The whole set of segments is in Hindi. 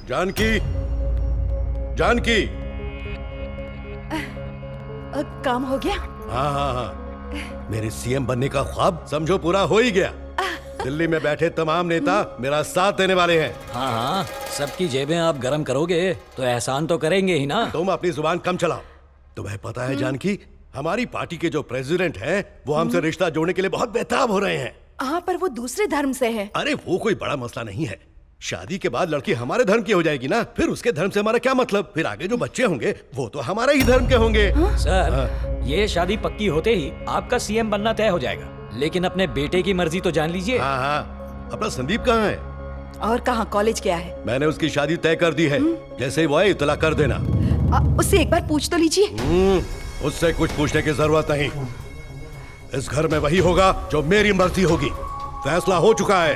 जानकी, जानकी। काम हो गया? हाँ हाँ हाँ, मेरे सीएम बनने का ख्वाब समझो पूरा हो ही गया। दिल्ली में बैठे तमाम नेता मेरा साथ देने वाले हैं। हाँ हाँ, सबकी जेबें आप गरम करोगे तो एहसान तो करेंगे ही ना। तुम अपनी जुबान कम चलाओ। तुम्हें पता है जानकी, हमारी पार्टी के जो प्रेसिडेंट हैं वो हमसे रिश्ता जोड़ने के लिए बहुत बेताब हो रहे हैं। हाँ, पर वो दूसरे धर्म से है। अरे वो कोई बड़ा मसला नहीं है। शादी के बाद लड़की हमारे धर्म की हो जाएगी ना, फिर उसके धर्म से हमारा क्या मतलब? फिर आगे जो बच्चे होंगे वो तो हमारे ही धर्म के होंगे। सर, ये शादी पक्की होते ही आपका सीएम बनना तय हो जाएगा, लेकिन अपने बेटे की मर्जी तो जान लीजिए। हाँ हाँ, अपना संदीप कहाँ है? और कहाँ, कॉलेज गया है। मैंने उसकी शादी तय कर दी है। जैसे ही वो आए इतला कर देना। उससे एक बार पूछ तो लीजिए। उससे कुछ पूछने की जरूरत नहीं। इस घर में वही होगा जो मेरी मर्जी होगी। फैसला हो चुका है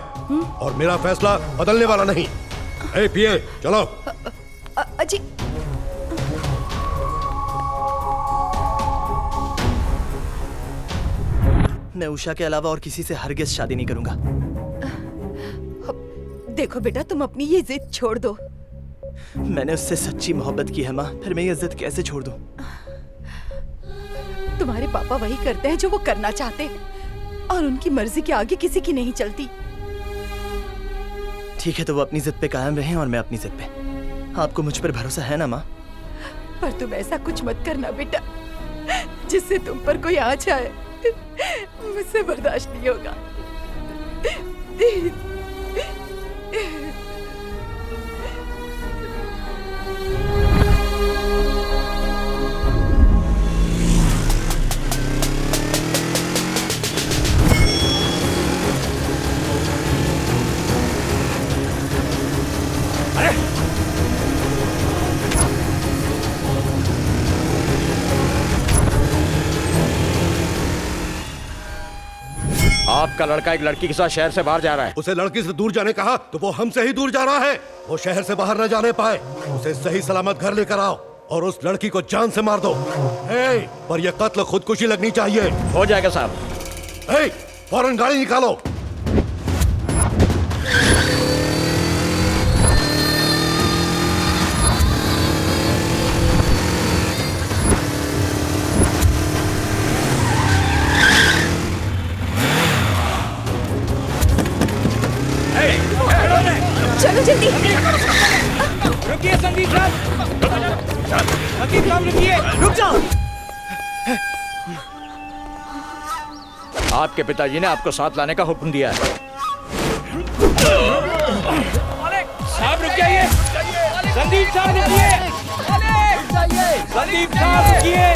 और मेरा फैसला बदलने वाला नहीं। ए पिए, चलो। अजी, मैं उषा के अलावा और किसी से हरगिज शादी नहीं करूंगा। देखो बेटा, तुम अपनी ये जिद छोड़ दो। मैंने उससे सच्ची मोहब्बत की है माँ, फिर मैं ये जिद कैसे छोड़ दूं? तुम्हारे पापा वही करते हैं जो वो करना चाहते हैं, और उनकी मर्जी के आगे किसी की नहीं चलती। ठीक है, तो वो अपनी जिद पे कायम रहें और मैं अपनी जिद पे। आपको मुझ पर भरोसा है ना माँ? पर तुम ऐसा कुछ मत करना बेटा जिससे तुम पर कोई आँच आए। मुझसे बर्दाश्त नहीं होगा। आपका लड़का एक लड़की के साथ शहर से बाहर जा रहा है। उसे लड़की से दूर जाने कहा तो वो हमसे ही दूर जा रहा है। वो शहर से बाहर न जाने पाए। उसे सही सलामत घर लेकर आओ और उस लड़की को जान से मार दो। पर यह कत्ल खुदकुशी लगनी चाहिए। हो जाएगा साहब। फौरन गाड़ी निकालो। चलो जल्दी। रुकिए संदीप साहब, संदीप साहब रुकिए। रुक जाओ। आपके पिताजी ने आपको साथ लाने का हुक्म दिया है। साहब रुक जाइए। संदीप साहब रुकिए। संदीप साहब रुकिए।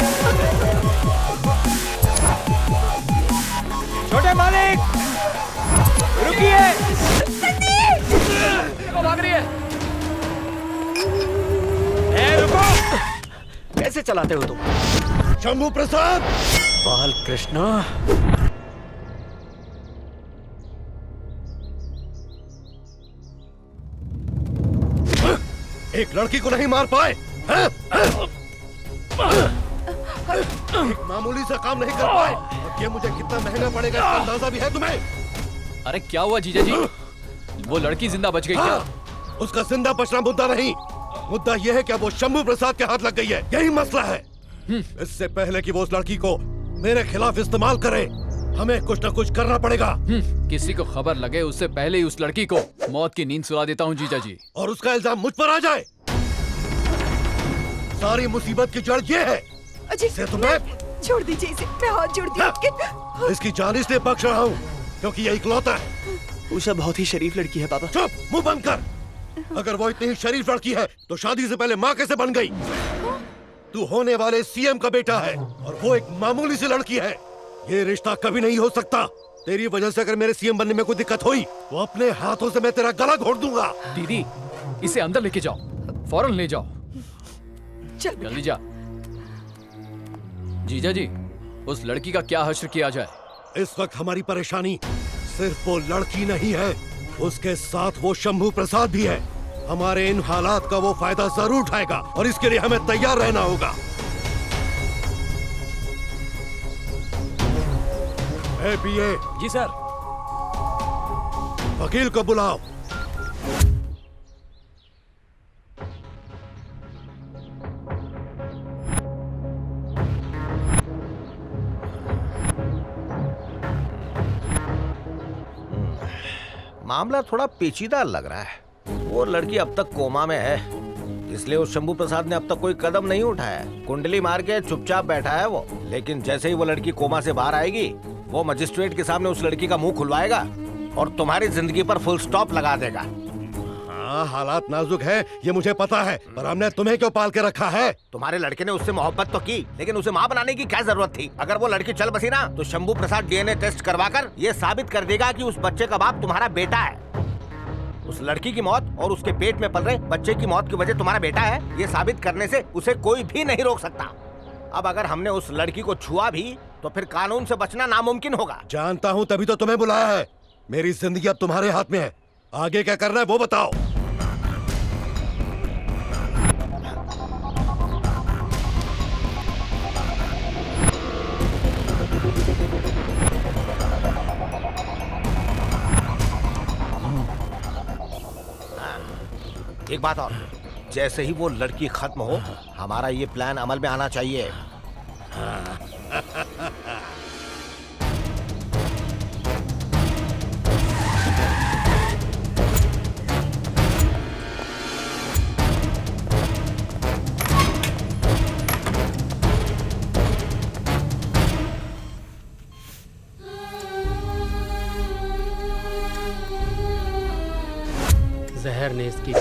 छोटे मालिक रुकिए। भाग रही है। रुको। कैसे चलाते हो तुम? शंभू प्रसाद। बाल कृष्ण, एक लड़की को नहीं मार पाए। एक मामूली सा काम नहीं कर पाए और ये मुझे कितना महंगा पड़ेगा इसका अंदाजा भी है तुम्हें? अरे क्या हुआ जीजा जी? वो लड़की जिंदा बच गई क्या? उसका जिंदा बचना मुद्दा नहीं। मुद्दा यह है कि वो शंभू प्रसाद के हाथ लग गई है। यही मसला है। इससे पहले कि वो उस लड़की को मेरे खिलाफ इस्तेमाल करे, हमें कुछ न कुछ करना पड़ेगा। किसी को खबर लगे उससे पहले ही उस लड़की को मौत की नींद सुला देता हूँ जीजा जी। और उसका इल्जाम मुझ पर आ जाए। सारी मुसीबत की जड़ ये है। अजी, इसे तुम्हें छोड़ दीजिए इसे। मैं हाथ जोड़ती हूँ आपके। इसकी जान इसलिए बख्श रहा हूँ क्योंकि ये इकलौता है। उषा बहुत ही शरीफ लड़की है पापा। चुप, मुंह बंद कर। अगर वो इतनी ही शरीफ लड़की है तो शादी से पहले माँ कैसे बन गई? तू होने वाले सीएम का बेटा है और वो एक मामूली सी लड़की है। ये रिश्ता कभी नहीं हो सकता। तेरी वजह से अगर मेरे सीएम बनने में कोई दिक्कत हुई तो अपने हाथों से मैं तेरा गला घोट दूंगा। दीदी, इसे अंदर लेके जाओ, फौरन ले जाओ। चल जल्दी जा। जीजा जी, उस लड़की का क्या हश्र किया जाए? इस वक्त हमारी परेशानी सिर्फ वो लड़की नहीं है, उसके साथ वो शंभू प्रसाद भी है। हमारे इन हालात का वो फायदा जरूर उठाएगा और इसके लिए हमें तैयार रहना होगा। पीए। जी सर। वकील को बुलाओ। मामला थोड़ा पेचीदा लग रहा है। वो लड़की अब तक कोमा में है, इसलिए उस शंभू प्रसाद ने अब तक कोई कदम नहीं उठाया। कुंडली मार के चुपचाप बैठा है वो। लेकिन जैसे ही वो लड़की कोमा से बाहर आएगी, वो मजिस्ट्रेट के सामने उस लड़की का मुंह खुलवाएगा और तुम्हारी जिंदगी पर फुल स्टॉप लगा देगा। हाँ, हालात नाजुक है, ये मुझे पता है, पर हमने तुम्हें क्यों पाल के रखा है? तुम्हारे लड़के ने उससे मोहब्बत तो की, लेकिन उसे माँ बनाने की क्या जरूरत थी? अगर वो लड़की चल बसी ना, तो शंभू प्रसाद डीएनए टेस्ट करवाकर ये साबित कर देगा कि उस बच्चे का बाप तुम्हारा बेटा है। उस लड़की की मौत और उसके पेट में पल रहे बच्चे की मौत की वजह तुम्हारा बेटा है, ये साबित करने से उसे कोई भी नहीं रोक सकता। अब अगर हमने उस लड़की को छुआ भी, तो फिर कानून से बचना नामुमकिन होगा। जानता हूँ, तभी तो तुम्हें बुलाया है। मेरी जिंदगी अब तुम्हारे हाथ में है, आगे क्या करना है वो बताओ। एक बात और, जैसे ही वो लड़की खत्म हो, हमारा ये प्लान अमल में आना चाहिए। जहर ने इसकी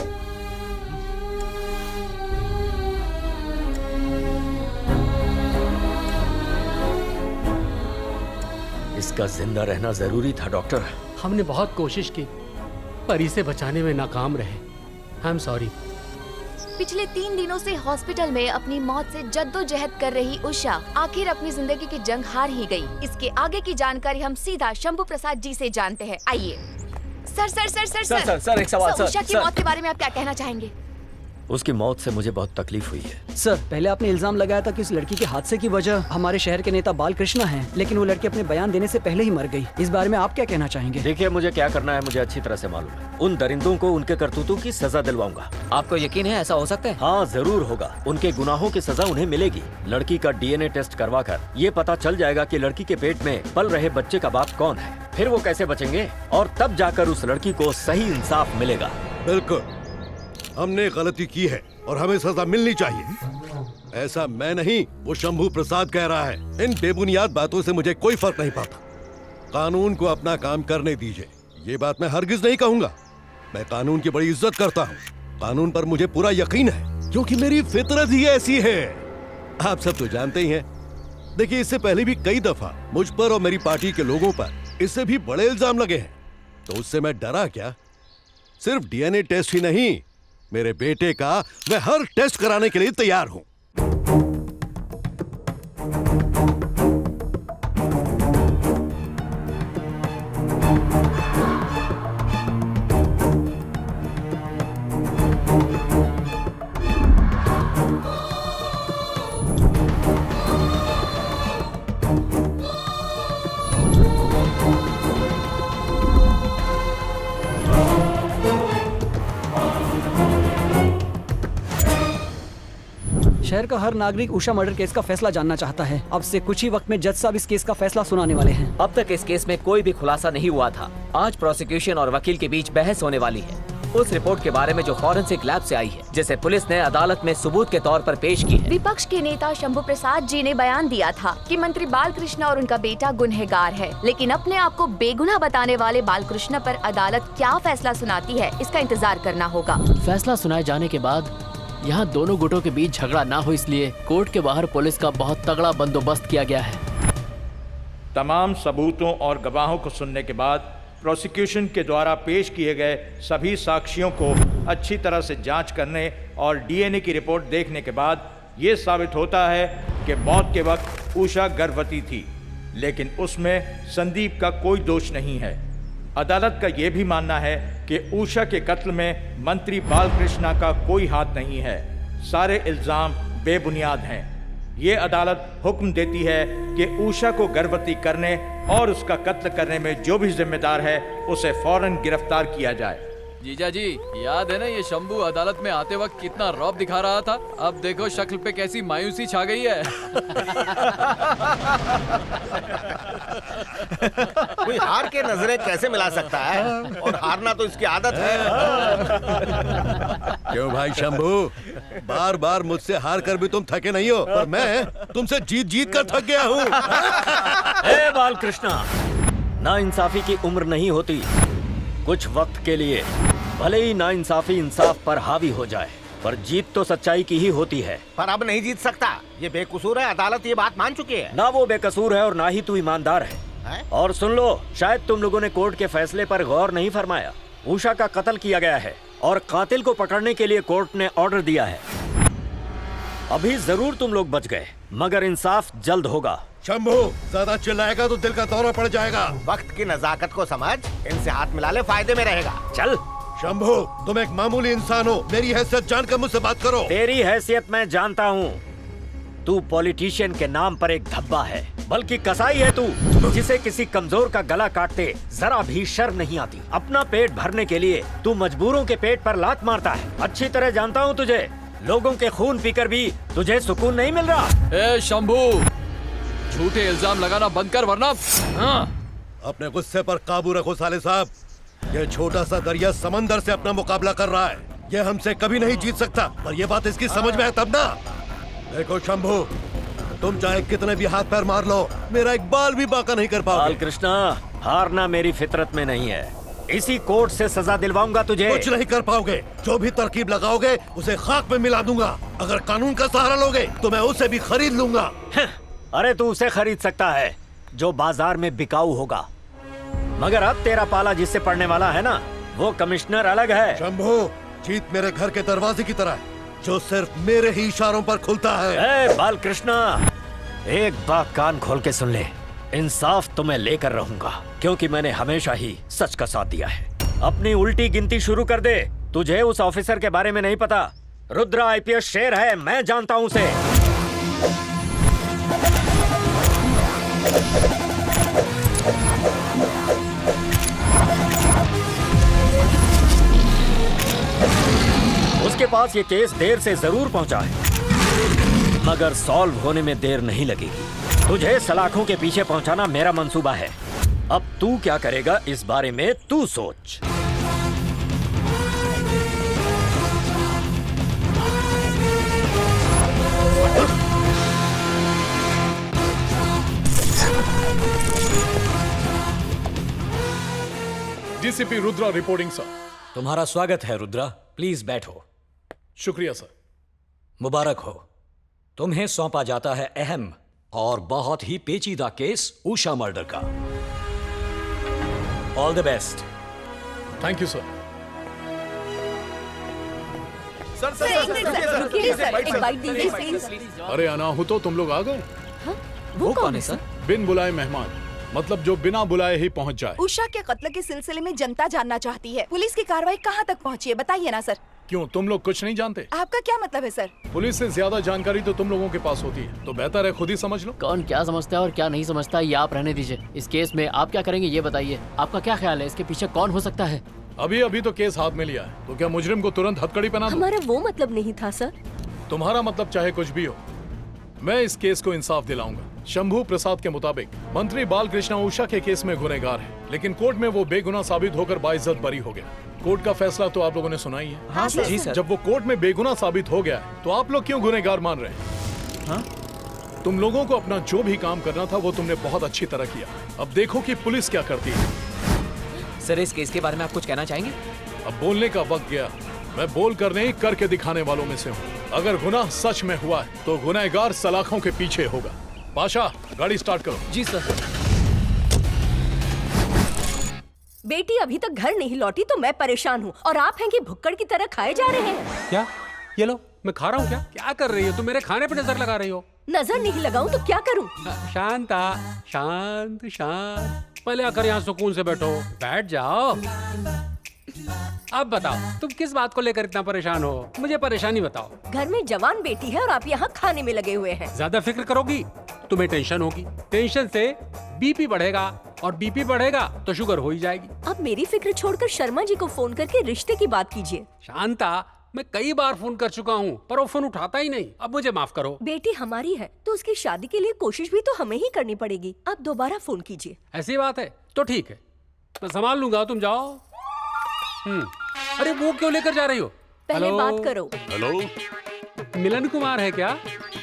इसका जिंदा रहना जरूरी था डॉक्टर। हमने बहुत कोशिश की, पर इसे बचाने में नाकाम रहे। I am sorry. पिछले 3 दिनों से हॉस्पिटल में अपनी मौत से जद्दोजहद कर रही उषा आखिर अपनी जिंदगी की जंग हार ही गई। इसके आगे की जानकारी हम सीधा शंभू प्रसाद जी से जानते हैं। आइए। Sir sir sir sir sir sir एक सवाल सर। उषा की मौत के बारे में आप क्या कहना चाहेंगे? उसकी मौत से मुझे बहुत तकलीफ हुई है। सर, पहले आपने इल्जाम लगाया था कि उस लड़की के हादसे की वजह हमारे शहर के नेता बालकृष्ण हैं, लेकिन वो लड़की अपने बयान देने से पहले ही मर गई। इस बारे में आप क्या कहना चाहेंगे? देखिए, मुझे क्या करना है मुझे अच्छी तरह से मालूम है। उन दरिंदों को उनके करतूतों की सजा दिलवाऊंगा। आपको यकीन है ऐसा हो सकता है? हाँ, जरूर होगा। उनके गुनाहों की सजा उन्हें मिलेगी। लड़की का डीएनए टेस्ट करवा कर ये पता चल जाएगा कि लड़की के पेट में पल रहे बच्चे का बाप कौन है। फिर वो कैसे बचेंगे, और तब जाकर उस लड़की को सही इंसाफ मिलेगा। बिल्कुल, हमने गलती की है और हमें सजा मिलनी चाहिए। ऐसा मैं नहीं, वो शंभू प्रसाद कह रहा है। इन बेबुनियाद बातों से मुझे कोई फर्क नहीं पड़ता। कानून को अपना काम करने दीजिए। ये बात मैं हरगिज नहीं कहूंगा। मैं कानून की बड़ी इज्जत करता हूँ। कानून पर मुझे पूरा यकीन है, क्योंकि मेरी फितरत ही ऐसी है। आप सब तो जानते ही हैं। देखिए, इससे पहले भी कई दफा मुझ पर और मेरी पार्टी के लोगों पर इससे भी बड़े इल्जाम लगे हैं, तो उससे मैं डरा क्या? सिर्फ डीएनए टेस्ट ही नहीं, मेरे बेटे का मैं हर टेस्ट कराने के लिए तैयार हूं। शहर का हर नागरिक उषा मर्डर केस का फैसला जानना चाहता है। अब से कुछ ही वक्त में जज साहब इस केस का फैसला सुनाने वाले हैं। अब तक इस केस में कोई भी खुलासा नहीं हुआ था। आज प्रोसिक्यूशन और वकील के बीच बहस होने वाली है उस रिपोर्ट के बारे में जो फॉरेंसिक लैब से आई है, जिसे पुलिस ने अदालत में सबूत के तौर पर पेश की है। विपक्ष के नेता शंभू प्रसाद जी ने बयान दिया था कि मंत्री बालकृष्ण और उनका बेटा गुनहगार है, लेकिन अपने आप को बेगुनाह बताने वाले बालकृष्ण पर अदालत क्या फैसला सुनाती है, इसका इंतजार करना होगा। फैसला सुनाए जाने के बाद यहाँ दोनों गुटों के बीच झगड़ा ना हो, इसलिए कोर्ट के बाहर पुलिस का बहुत तगड़ा बंदोबस्त किया गया है। तमाम सबूतों और गवाहों को सुनने के बाद प्रोसिक्यूशन के द्वारा पेश किए गए सभी साक्ष्यों को अच्छी तरह से जांच करने और डीएनए की रिपोर्ट देखने के बाद ये साबित होता है कि मौत के वक्त उषा गर्भवती थी, लेकिन उसमें संदीप का कोई दोष नहीं है। अदालत का ये भी मानना है कि उषा के कत्ल में मंत्री बालकृष्ण का कोई हाथ नहीं है। सारे इल्ज़ाम बेबुनियाद हैं। ये अदालत हुक्म देती है कि उषा को गर्भवती करने और उसका कत्ल करने में जो भी जिम्मेदार है उसे फौरन गिरफ्तार किया जाए। जीजा जी, याद है ना ये शंभू अदालत में आते वक्त कितना रौब दिखा रहा था? अब देखो शक्ल पे कैसी मायूसी छा गई है। कोई हार के नजरें कैसे मिला सकता है? और हारना तो इसकी आदत है। क्यों भाई शंभू, बार बार मुझसे हार कर भी तुम थके नहीं हो, पर मैं तुमसे जीत जीत कर थक गया हूँ। ए बालकृष्णा, नाइंसाफी की उम्र नहीं होती। कुछ वक्त के लिए भले ही नाइंसाफी इंसाफ पर हावी हो जाए, पर जीत तो सच्चाई की ही होती है। पर अब नहीं जीत सकता, ये बेकसूर है। अदालत ये बात मान चुकी है। ना वो बेकसूर है और ना ही तू ईमानदार है। और सुन लो, शायद तुम लोगों ने कोर्ट के फैसले पर गौर नहीं फरमाया। उषा का कत्ल किया गया है और कातिल को पकड़ने के लिए कोर्ट ने ऑर्डर दिया है। अभी जरूर तुम लोग बच गए, मगर इंसाफ जल्द होगा। शंभू, ज्यादा चिल्लाएगा तो दिल का दौरा पड़ जाएगा। वक्त की नजाकत को समझ, इनसे हाथ मिला ले, फायदे में रहेगा। चल। शंभू, तुम एक मामूली इंसान हो, मेरी हैसियत जानकर मुझसे बात करो। तेरी हैसियत मैं जानता हूँ। तू पॉलिटिशियन के नाम पर एक धब्बा है, बल्कि कसाई है तू, जिसे किसी कमजोर का गला काटते जरा भी शर्म नहीं आती। अपना पेट भरने के लिए तू मजबूरों के पेट पर लात मारता है। अच्छी तरह जानता हूँ तुझे। लोगों के खून पीकर भी तुझे सुकून नहीं मिल रहा। ए शंभू, झूठे इल्जाम लगाना बंद कर, वरना अपने गुस्से पर काबू रखो साले साहब। ये छोटा सा दरिया समंदर से अपना मुकाबला कर रहा है। ये हमसे कभी नहीं जीत सकता, पर ये बात इसकी समझ में है तब ना। देखो शंभू, तुम चाहे कितने भी हाथ पैर मार लो, मेरा एक बाल भी बांका नहीं कर पाओगे। बालकृष्णा, हारना मेरी फितरत में नहीं है। इसी कोर्ट से सजा दिलवाऊंगा तुझे। कुछ नहीं कर पाओगे। जो भी तरकीब लगाओगे उसे खाक में मिला दूंगा। अगर कानून का सहारा लोगे तो मैं उसे भी खरीद लूंगा। अरे तू उसे खरीद सकता है जो बाजार में बिकाऊ होगा, मगर अब तेरा पाला जिससे पड़ने वाला है ना, वो कमिश्नर अलग है। शंभू, जीत मेरे घर के दरवाजे की तरह है, जो सिर्फ मेरे ही इशारों पर खुलता है। ए बालकृष्णा, एक बात कान खोल के सुन ले। इंसाफ तो मैं लेकर रहूंगा, क्योंकि मैंने हमेशा ही सच का साथ दिया है। अपनी उल्टी गिनती शुरू कर दे। तुझे उस ऑफिसर के बारे में नहीं पता। रुद्रा आईपीएस शेर है, मैं जानता हूं उसे। उसके पास ये केस देर से जरूर पहुंचा है, मगर सॉल्व होने में देर नहीं लगेगी। तुझे सलाखों के पीछे पहुंचाना मेरा मंसूबा है। अब तू क्या करेगा इस बारे में तू सोच। DCP Rudra reporting sir. तुम्हारा स्वागत है रुद्रा, प्लीज बैठो। शुक्रिया सर। मुबारक हो, तुम्हें सौंपा जाता है अहम और बहुत ही पेचीदा केस उषा मर्डर का। All the best. Thank you sir. एक बाइट दीजिए प्लीज। अरे अनाहुतो, तुम लोग आ गए। वो कौन है सर? बिन बुलाए मेहमान, मतलब जो बिना बुलाए ही पहुंच जाए। उषा के कत्ल के सिलसिले में जनता जानना चाहती है, पुलिस की कार्रवाई कहाँ तक पहुँची है, बताइए ना सर। क्यों, तुम लोग कुछ नहीं जानते? आपका क्या मतलब है सर? पुलिस से ज्यादा जानकारी तो तुम लोगों के पास होती है, तो बेहतर है खुद ही समझ लो। कौन क्या समझता है और क्या नहीं समझता ये आप रहने दीजिए। इस केस में आप क्या करेंगे ये बताइए। आपका क्या ख्याल है, इसके पीछे कौन हो सकता है? अभी अभी तो केस हाथ में लिया है, तो क्या मुजरिम को तुरंत हथकड़ी पहना दूं? हमारा वो मतलब नहीं था सर। तुम्हारा मतलब चाहे कुछ भी हो, मैं इस केस को इंसाफ दिलाऊंगा। शंभू प्रसाद के मुताबिक मंत्री बालकृष्ण उषा के केस में गुनहगार है, लेकिन कोर्ट में वो बेगुनाह साबित होकर बाइज्जत बरी हो गया। कोर्ट का फैसला तो आप लोगों ने सुना ही है। हाँ सर। जी सर। जब वो कोर्ट में बेगुनाह साबित हो गया है, तो आप लोग क्यों गुनहगार मान रहे हैं? हाँ? तुम लोगों को अपना जो भी काम करना था वो तुमने बहुत अच्छी तरह किया। अब देखो कि पुलिस क्या करती है। सर, इस केस के बारे में आप कुछ कहना चाहेंगे? अब बोलने का वक्त गया। मैं बोल कर नहीं, करके दिखाने वालों में से हूँ। अगर गुनाह सच में हुआ है तो गुनहगार सलाखों के पीछे होगा। बादशाह, गाड़ी स्टार्ट करो। जी सर। बेटी अभी तक घर नहीं लौटी तो मैं परेशान हूँ, और आप हैं कि भुक्कड़ की तरह खाए जा रहे हैं। क्या? ये लो, मैं खा रहा हूँ। क्या कर रही हो तुम? मेरे खाने पे नजर लगा रही हो। नजर नहीं लगाऊं तो क्या करूं? शांता, शांत शांत। पहले आकर यहाँ सुकून से बैठो। बैठ जाओ। अब बताओ, तुम किस बात को लेकर इतना परेशान हो? मुझे परेशानी बताओ। घर में जवान बेटी है और आप यहाँ खाने में लगे हुए हैं। ज्यादा फिक्र करोगी तुम्हें टेंशन होगी, टेंशन से बीपी बढ़ेगा और बीपी बढ़ेगा तो शुगर हो ही जाएगी। अब मेरी फिक्र छोड़कर शर्मा जी को फोन करके रिश्ते की बात कीजिए। शांता, मैं कई बार फोन कर चुका हूँ पर वो फोन उठाता ही नहीं। अब मुझे माफ करो। बेटी हमारी है तो उसकी शादी के लिए कोशिश भी तो हमें ही करनी पड़ेगी। अब दोबारा फोन कीजिए। ऐसी बात है तो ठीक है, मैं संभाल लूंगा, तुम जाओ। अरे वो क्यों लेकर जा रही हो? पहले हेलो? बात करो। हेलो, मिलन कुमार है क्या?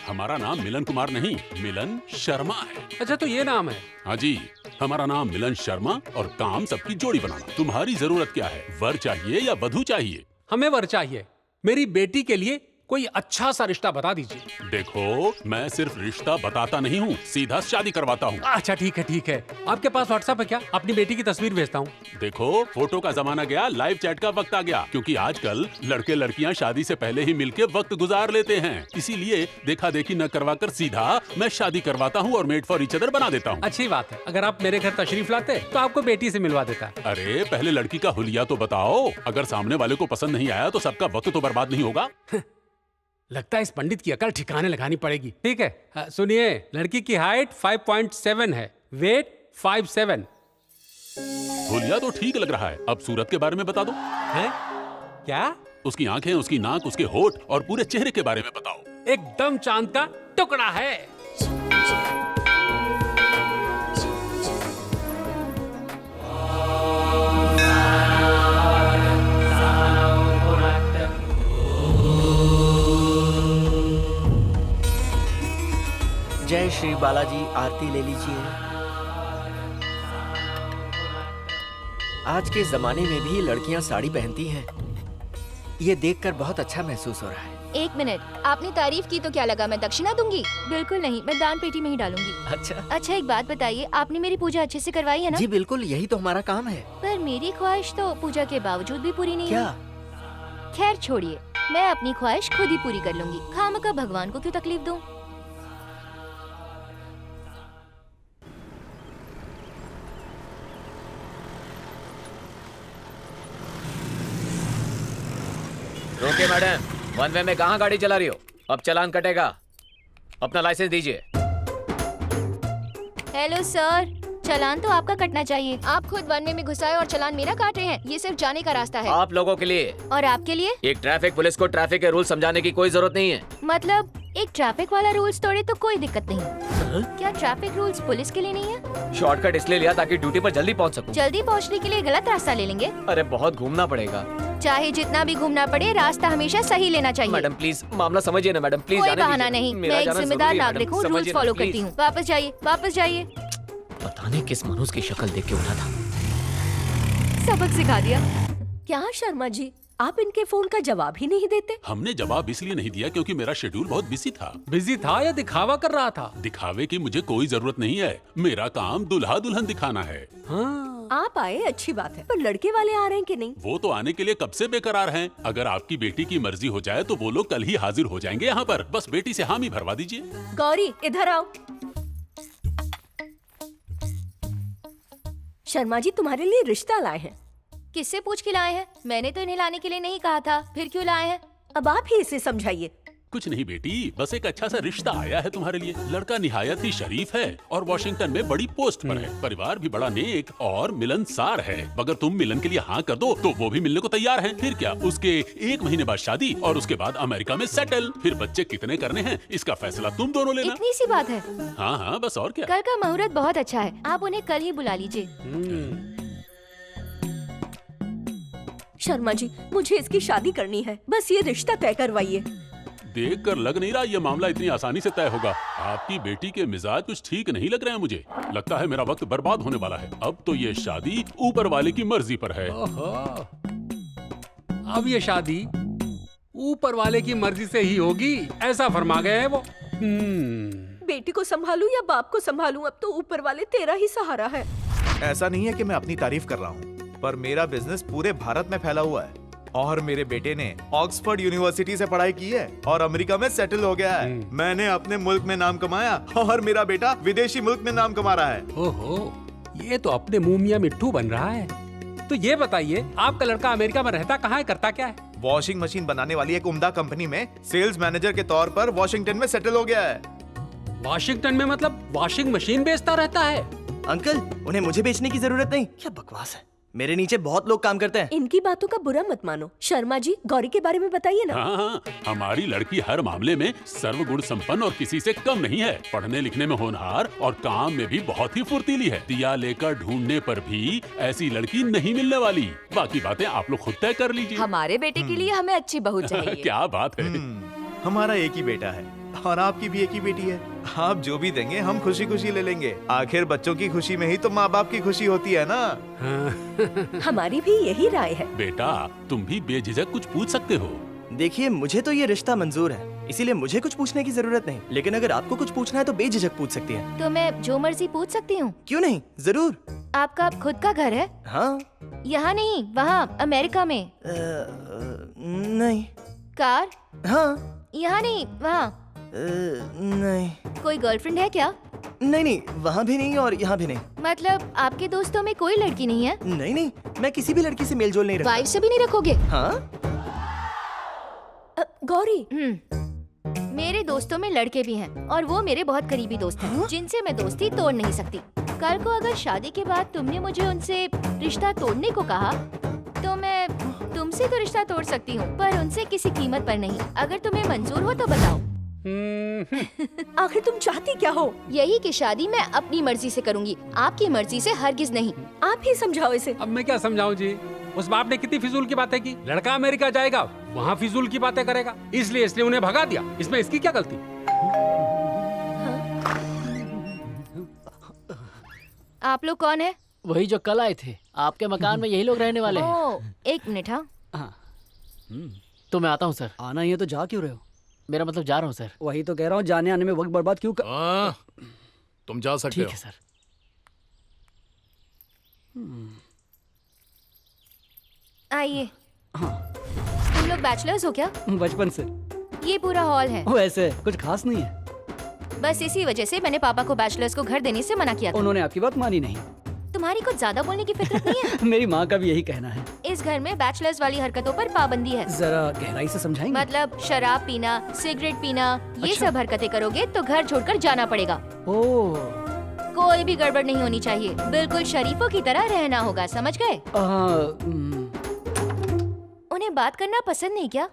हमारा नाम मिलन कुमार नहीं, मिलन शर्मा है। अच्छा, तो ये नाम है? हाँ जी, हमारा नाम मिलन शर्मा और काम सबकी जोड़ी बनाना। तुम्हारी जरूरत क्या है? वर चाहिए या वधू चाहिए? हमें वर चाहिए। मेरी बेटी के लिए कोई अच्छा सा रिश्ता बता दीजिए। देखो, मैं सिर्फ रिश्ता बताता नहीं हूँ, सीधा शादी करवाता हूँ। अच्छा ठीक है ठीक है। आपके पास व्हाट्सएप है क्या? अपनी बेटी की तस्वीर भेजता हूँ। देखो, फोटो का जमाना गया, लाइव चैट का वक्त आ गया, क्योंकि आजकल लड़के लड़कियाँ शादी से पहले ही मिलके वक्त गुजार लेते हैं। इसीलिए देखा देखी न करवाकर सीधा मैं शादी करवाता हूँ और मेड फॉर ईच अदर बना देता हूँ। अच्छी बात है। अगर आप मेरे घर तशरीफ लाते तो आपको बेटी से मिलवा देता। अरे पहले लड़की का हुलिया तो बताओ, अगर सामने वाले को पसंद नहीं आया तो सबका वक्त तो बर्बाद नहीं होगा। लगता है इस पंडित की अकल ठिकाने लगानी पड़ेगी। ठीक है, सुनिए, लड़की की हाइट 5.7 है, वेट 5'7". हुलिया तो ठीक लग रहा है, अब सूरत के बारे में बता दो। है क्या? उसकी आंखें, उसकी नाक, उसके होठ और पूरे चेहरे के बारे में बताओ। एकदम चांद का टुकड़ा है। जय श्री बालाजी, आरती ले लीजिए। आज के जमाने में भी लड़कियां साड़ी पहनती हैं। ये देखकर बहुत अच्छा महसूस हो रहा है। एक मिनट, आपने तारीफ की तो क्या लगा मैं दक्षिणा दूंगी? बिल्कुल नहीं, मैं दान पेटी में ही डालूंगी। अच्छा एक बात बताइए, आपने मेरी पूजा अच्छे से करवाई है ना? जी बिल्कुल, यही तो हमारा काम है। पर मेरी ख्वाहिश तो पूजा के बावजूद भी पूरी नहीं क्या? है। खैर छोड़िए, मैं अपनी ख्वाहिश खुद ही पूरी कर लूंगी। खामखा भगवान को क्यों तकलीफ दूं? रोके मैडम, वन वे में कहाँ गाड़ी चला रही हो? अब चालान कटेगा। अपना लाइसेंस दीजिए। हेलो सर, चालान तो आपका कटना चाहिए। आप खुद वन वे में घुसाए और चालान मेरा काट रहे हैं। ये सिर्फ जाने का रास्ता है। आप लोगों के लिए। और आपके लिए? एक ट्रैफिक पुलिस को ट्रैफिक के रूल समझाने की कोई जरूरत नहीं है। मतलब एक ट्रैफिक वाला रूल्स तोड़े तो कोई दिक्कत नहीं। क्या ट्रैफिक रूल्स पुलिस के लिए नहीं है? शॉर्टकट इसलिए लिया ताकि ड्यूटी पर जल्दी पहुंच सकूं। जल्दी पहुंचने के लिए गलत रास्ता ले लेंगे? अरे बहुत घूमना पड़ेगा। चाहे जितना भी घूमना पड़े, रास्ता हमेशा सही लेना चाहिए। मैडम प्लीज मामला समझिए ना मैडम, प्लीज। कोई बहाना नहीं, मैं एक जिम्मेदार नागरिक हूँ, रूल्स फॉलो करती हूँ। वापस जाइए, वापस जाइए। पता नहीं किस मनुष्य की शक्ल देख के उठा था। सबक सिखा दिया। क्या शर्मा जी, आप इनके फोन का जवाब ही नहीं देते? हमने जवाब इसलिए नहीं दिया क्योंकि मेरा शेड्यूल बहुत बिजी था। बिजी था या दिखावा कर रहा था? दिखावे की मुझे कोई जरूरत नहीं है, मेरा काम दुल्हा दुल्हन दिखाना है। हाँ। आप आए अच्छी बात है, पर लड़के वाले आ रहे हैं कि नहीं? वो तो आने के लिए कब से बेकरार हैं। अगर आपकी बेटी की मर्जी हो जाए तो वो लोग कल ही हाजिर हो जाएंगे यहाँ पर। बस बेटी से हामी भरवा दीजिए। गौरी इधर आओ। शर्मा जी तुम्हारे लिए रिश्ता लाए हैं। किससे पूछ के लाए हैं? मैंने तो इन्हें लाने के लिए नहीं कहा था, फिर क्यों लाए हैं? अब आप ही इसे समझाइए। कुछ नहीं बेटी, बस एक अच्छा सा रिश्ता आया है तुम्हारे लिए। लड़का निहायत ही शरीफ है और वॉशिंगटन में बड़ी पोस्ट पर है। परिवार भी बड़ा नेक और मिलनसार है। अगर तुम मिलन के लिए हाँ कर दो तो वो भी मिलने को तैयार है। फिर क्या, उसके 1 महीने बाद शादी और उसके बाद अमेरिका में सेटल। फिर बच्चे कितने करने हैं इसका फैसला तुम दोनों लेना। इतनी सी बात है। हाँ हाँ, बस और क्या। कल का मुहूर्त बहुत अच्छा है, आप उन्हें कल ही बुला लीजिए। शर्मा जी, मुझे इसकी शादी करनी है, बस ये रिश्ता तय करवाइए। देखकर लग नहीं रहा ये मामला इतनी आसानी से तय होगा। आपकी बेटी के मिजाज कुछ ठीक नहीं लग रहे हैं मुझे। लगता है मेरा वक्त बर्बाद होने वाला है। अब तो ये शादी ऊपर वाले की मर्जी पर है। अब ये शादी ऊपर वाले की मर्जी से ही होगी, ऐसा फरमा गए हैं वो। बेटी को संभालूं या बाप को संभालूं, अब तो ऊपर वाले तेरा ही सहारा है। ऐसा नहीं है कि मैं अपनी तारीफ कर रहा हूँ, पर मेरा बिजनेस पूरे भारत में फैला हुआ है और मेरे बेटे ने ऑक्सफोर्ड यूनिवर्सिटी से पढ़ाई की है और अमेरिका में सेटल हो गया है। मैंने अपने मुल्क में नाम कमाया और मेरा बेटा विदेशी मुल्क में नाम कमा रहा है। ओहो, ये तो अपने मुंह मियां मिट्ठू बन रहा है। तो ये बताइए, आपका लड़का अमेरिका में रहता कहाँ है, करता क्या है? वॉशिंग मशीन बनाने वाली एक उम्दा कंपनी में सेल्स मैनेजर के तौर पर वॉशिंगटन में सेटल हो गया है। वॉशिंगटन में मतलब वॉशिंग मशीन बेचता रहता है। अंकल, उन्हें मुझे बेचने की जरूरत नहीं। क्या बकवास है, मेरे नीचे बहुत लोग काम करते हैं। इनकी बातों का बुरा मत मानो। शर्मा जी, गौरी के बारे में बताइए ना। हाँ, हमारी लड़की हर मामले में सर्वगुण संपन्न और किसी से कम नहीं है। पढ़ने लिखने में होनहार और काम में भी बहुत ही फुर्तीली है। दिया लेकर ढूंढने पर भी ऐसी लड़की नहीं मिलने वाली। बाकी बातें आप लोग खुद तय कर लीजिए। हमारे बेटे के लिए हमें अच्छी बहू चाहिए। क्या बात है। हमारा एक ही बेटा है और आपकी भी एक ही बेटी है। आप जो भी देंगे हम खुशी खुशी ले लेंगे। आखिर बच्चों की खुशी में ही तो माँ बाप की खुशी होती है ना। हमारी भी यही राय है। बेटा, तुम भी बेझिझक कुछ पूछ सकते हो। देखिए, मुझे तो ये रिश्ता मंजूर है, इसीलिए मुझे कुछ पूछने की जरूरत नहीं। लेकिन अगर आपको कुछ पूछना है तो बेझिझक पूछ सकती है। तो मैं जो मर्जी पूछ सकती हूँ? क्यों नहीं, जरूर। आपका खुद का घर है? हाँ। यहाँ नहीं, वहाँ अमेरिका में? नहीं। कार? हाँ। यहाँ नहीं, वहाँ? नहीं। कोई गर्लफ्रेंड है क्या? नहीं, वहाँ भी नहीं और यहाँ भी नहीं। मतलब आपके दोस्तों में कोई लड़की नहीं है? नहीं, मैं किसी भी लड़की से मेलजोल नहीं रखता। वाइफ से भी नहीं रखोगे? हाँ। गौरी, मेरे दोस्तों में लड़के भी हैं और वो मेरे बहुत करीबी दोस्त हैं, जिनसे मैं दोस्ती तोड़ नहीं सकती। कल को अगर शादी के बाद तुमने मुझे उनसे रिश्ता तोड़ने को कहा तो मैं तुमसे तो रिश्ता तोड़ सकती हूँ, पर उनसे किसी कीमत पर नहीं। अगर तुम्हें मंजूर हो तो बताओ। आखिर तुम चाहती क्या हो? यही कि शादी मैं अपनी मर्जी से करूँगी, आपकी मर्जी से हरगिज नहीं। आप ही समझाओ इसे। अब मैं क्या समझाऊं जी? उस बाप ने कितनी फिजूल की बातें की। लड़का अमेरिका जाएगा, वहाँ फिजूल की बातें करेगा, इसलिए उन्हें भगा दिया। इसमें इसकी क्या गलती? आप लोग कौन है? वही जो कल आए थे। आपके मकान में यही लोग रहने वाले हैं। ओह, एक मिनट। हाँ, तो मैं आता हूँ सर। आना ही है तो जा क्यों रहे हो? मेरा मतलब जा रहा हूँ सर। वही तो कह रहा हूँ, जाने आने में वक्त बर्बाद क्यों तुम जा सकते हो। ठीक है सर। आइए। तुम लोग बैचलर्स हो क्या? बचपन से। ये पूरा हॉल है। वैसे कुछ खास नहीं है। बस इसी वजह से मैंने पापा को बैचलर्स को घर देने से मना किया था। उन्होंने आपकी बात मानी नहीं। तुम्हारी कुछ ज्यादा बोलने की फितरत नहीं है? मेरी माँ का भी यही कहना है। इस घर में बैचलर्स वाली हरकतों पर पाबंदी है। जरा गहराई से समझाएंगे? मतलब शराब पीना, सिगरेट पीना, ये अच्छा। सब हरकतें करोगे तो घर छोड़कर जाना पड़ेगा। ओह। कोई भी गड़बड़ नहीं होनी चाहिए, बिल्कुल शरीफों की तरह रहना होगा, समझ गए? उन्हें बात करना पसंद नहीं क्या?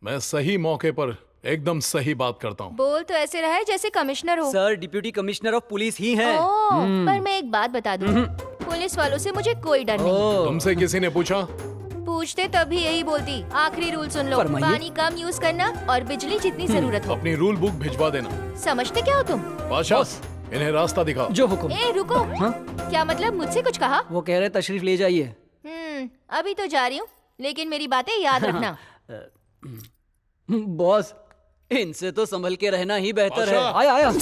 मैं सही मौके पर एकदम सही बात करता हूँ। बोल तो ऐसे रहा है जैसे कमिश्नर हो। Sir, deputy commissioner of police ही हैं। पर मैं एक बात बता दूं, पुलिस वालों से मुझे कोई डर नहीं। तुमसे किसी ने पूछा? पूछते तभी यही बोलती। आखिरी रूल सुन लो, फरमाइए। पानी कम यूज करना और बिजली जितनी जरूरत हो। अपनी रूल बुक भिजवा देना। समझते क्या हो तुम? बादशाह, इन्हें रास्ता दिखाओ। जो हुक्म। ए रुको। क्या मतलब, मुझसे कुछ कहा? वो कह रहे तशरीफ ले जाइए। अभी तो जा रही हूँ, लेकिन मेरी बातें याद रखना। बॉस, इनसे तो संभल के रहना ही बेहतर है। बादशाह। आया।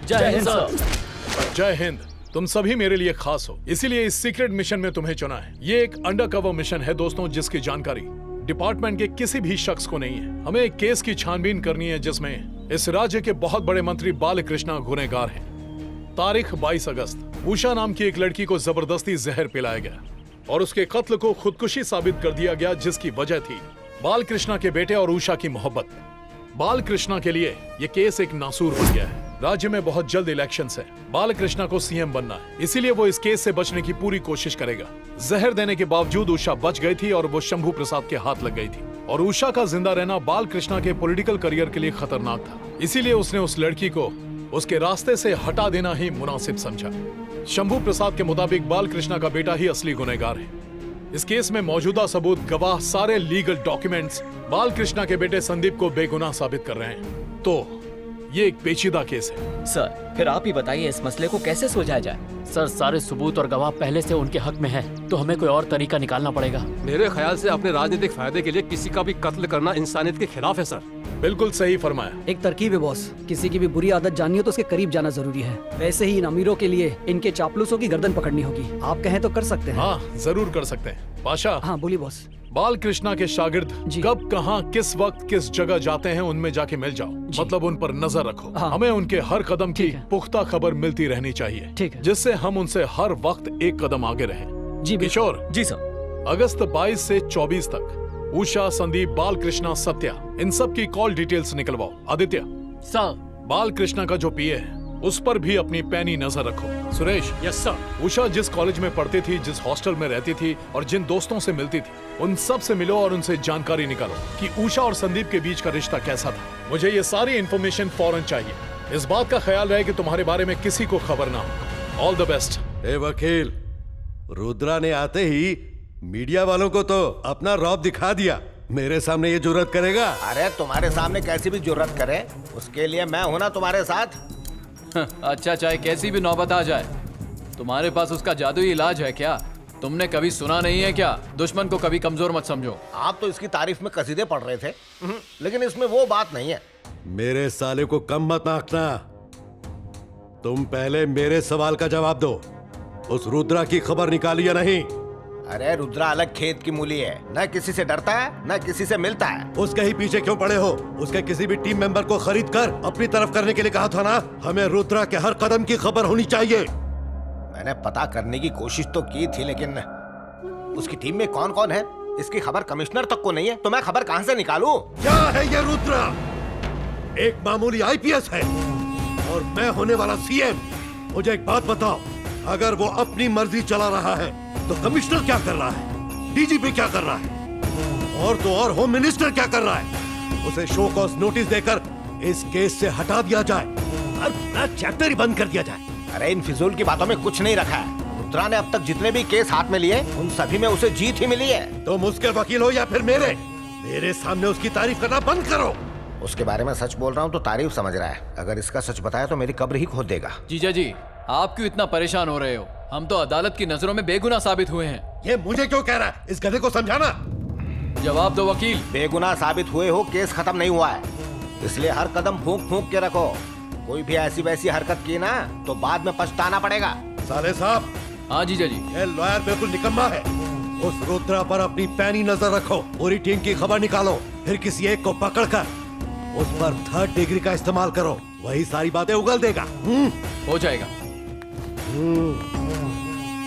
जय हिंद सर। जय हिंद। तुम सभी मेरे लिए खास हो, इसीलिए इस सीक्रेट मिशन में तुम्हें चुना है। ये एक अंडरकवर मिशन है दोस्तों, जिसकी जानकारी डिपार्टमेंट के किसी भी शख्स को नहीं है। हमें एक केस की छानबीन करनी है जिसमें इस राज्य के बहुत बड़े मंत्री बालकृष्ण गुनहगार हैं। तारीख 22 अगस्त, उषा नाम की एक लड़की को जबरदस्ती जहर पिलाया गया और उसके कत्ल को खुदकुशी साबित कर दिया गया, जिसकी वजह थी बालकृष्ण के बेटे और उषा की मोहब्बत। बालकृष्ण के लिए ये केस एक नासूर बन गया है। राज्य में बहुत जल्द इलेक्शंस है, बालकृष्ण को सीएम बनना है, इसीलिए वो इस केस से बचने की पूरी कोशिश करेगा। जहर देने के बावजूद उषा बच गई थी और वो शंभू प्रसाद के हाथ लग गई थी, और उषा का जिंदा रहना बालकृष्ण के पॉलिटिकल करियर के लिए खतरनाक था। इसीलिए उसने उस लड़की को उसके रास्ते से हटा देना ही मुनासिब समझा। शंभू प्रसाद के मुताबिक बालकृष्ण का बेटा ही असली गुनहगार है। इस केस में मौजूदा सबूत, गवाह, सारे लीगल डॉक्यूमेंट्स बालकृष्ण के बेटे संदीप को बेगुनाह साबित कर रहे हैं। तो ये एक पेचीदा केस है। सर, फिर आप ही बताइए इस मसले को कैसे सुलझाया जाए? सर, सारे सबूत और गवाह पहले से उनके हक में है, तो हमें कोई और तरीका निकालना पड़ेगा। मेरे ख्याल से अपने राजनीतिक फायदे के लिए किसी का भी कत्ल करना इंसानियत के खिलाफ है सर। बिल्कुल सही फरमाया। एक तरकीब है बॉस, किसी की भी बुरी आदत जाननी हो तो उसके करीब जाना जरूरी है। वैसे ही इन अमीरों के लिए इनके चापलूसों की गर्दन पकड़नी होगी। आप कहें तो कर सकते हैं। हाँ, जरूर कर सकते हैं। बादशाह, हाँ बोलिए बॉस। बाल कृष्णा के शागिर्द कब कहाँ किस वक्त किस जगह जाते हैं उनमें जाके मिल जाओ। मतलब उन पर नजर रखो। हमें उनके हर कदम की पुख्ता खबर मिलती रहनी चाहिए, जिससे हम उनसे हर वक्त एक कदम आगे रहें। जी किशोर। जी सर। अगस्त 22 से 24 तक उषा, संदीप, बाल कृष्णा, सत्या, इन सब की कॉल डिटेल्स निकलवाओ। आदित्य सर। बाल कृष्णा का जो पीए है उस पर भी अपनी पैनी नजर रखो। सुरेश। Yes sir. उषा जिस कॉलेज में पढ़ती थी, जिस हॉस्टल में रहती थी और जिन दोस्तों से मिलती थी, उन सब से मिलो और उनसे जानकारी निकालो कि उषा और संदीप के बीच का रिश्ता कैसा था। मुझे ये सारी इंफॉर्मेशन फौरन चाहिए। इस बात का ख्याल रहे कि तुम्हारे बारे में किसी को खबर ना हो। All the best. ए वकील, रुद्रा ने आते ही मीडिया वालों को तो अपना रौब दिखा दिया। मेरे सामने ये जुर्रत करेगा? अरे तुम्हारे सामने कैसी भी जुर्रत करे, उसके लिए मैं हूं ना तुम्हारे साथ। अच्छा, चाहे कैसी भी नौबत आ जाए, तुम्हारे पास उसका जादुई इलाज है क्या? तुमने कभी सुना नहीं है क्या? दुश्मन को कभी कमजोर मत समझो। आप तो इसकी तारीफ में कसीदे पढ़ रहे थे, लेकिन इसमें वो बात नहीं है। मेरे साले को कम मत आंकना। तुम पहले मेरे सवाल का जवाब दो। उस रुद्रा की खबर निकाली या नहीं? अरे रुद्रा अलग खेत की मूली है, न किसी से डरता है न किसी से मिलता है। उसके ही पीछे क्यों पड़े हो? उसके किसी भी टीम मेंबर को खरीद कर अपनी तरफ करने के लिए कहा था ना। हमें रुद्रा के हर कदम की खबर होनी चाहिए। मैंने पता करने की कोशिश तो की थी, लेकिन उसकी टीम में कौन कौन है इसकी खबर कमिश्नर तक को नहीं है, तो मैं खबर कहां से निकालूं? क्या है ये रुद्रा? एक मामूली आईपीएस है और मैं होने वाला सीएम। मुझे एक बात बताओ, अगर वो अपनी मर्जी चला रहा है तो कमिश्नर क्या कर रहा है, डीजीपी क्या कर रहा है, और तो और होम मिनिस्टर क्या कर रहा है? उसे शो कॉज नोटिस देकर इस केस से हटा दिया जाए और पूरा चैप्टर ही बंद कर दिया जाए। अरे इन फिजूल की बातों में कुछ नहीं रखा है। रुद्रा ने अब तक जितने भी केस हाथ में लिए उन सभी में उसे जीत ही मिली है। तुम उसके वकील हो या फिर मेरे सामने उसकी तारीफ करना बंद करो। उसके बारे में सच बोल रहा हूँ तो तारीफ समझ रहा है, अगर इसका सच बताया तो मेरी कब्र ही खोद देगा। जीजा जी, आप क्यों इतना परेशान हो रहे हो? हम तो अदालत की नजरों में बेगुनाह साबित हुए हैं। ये मुझे क्यों कह रहा है? इस गधे को समझाना। जवाब दो वकील। बेगुनाह साबित हुए हो, केस खत्म नहीं हुआ है, इसलिए हर कदम फूंक फूंक के रखो। कोई भी ऐसी वैसी हरकत की ना तो बाद में पछताना पड़ेगा। साले साहब। हाँ जीजा जी। ये लॉयर बिल्कुल निकम्मा है। उस रुद्रा पर अपनी पैनी नजर रखो, पूरी टीम की खबर निकालो, फिर किसी एक को पकड़कर उस पर 3rd डिग्री का इस्तेमाल करो, वही सारी बातें उगल देगा। हो जाएगा।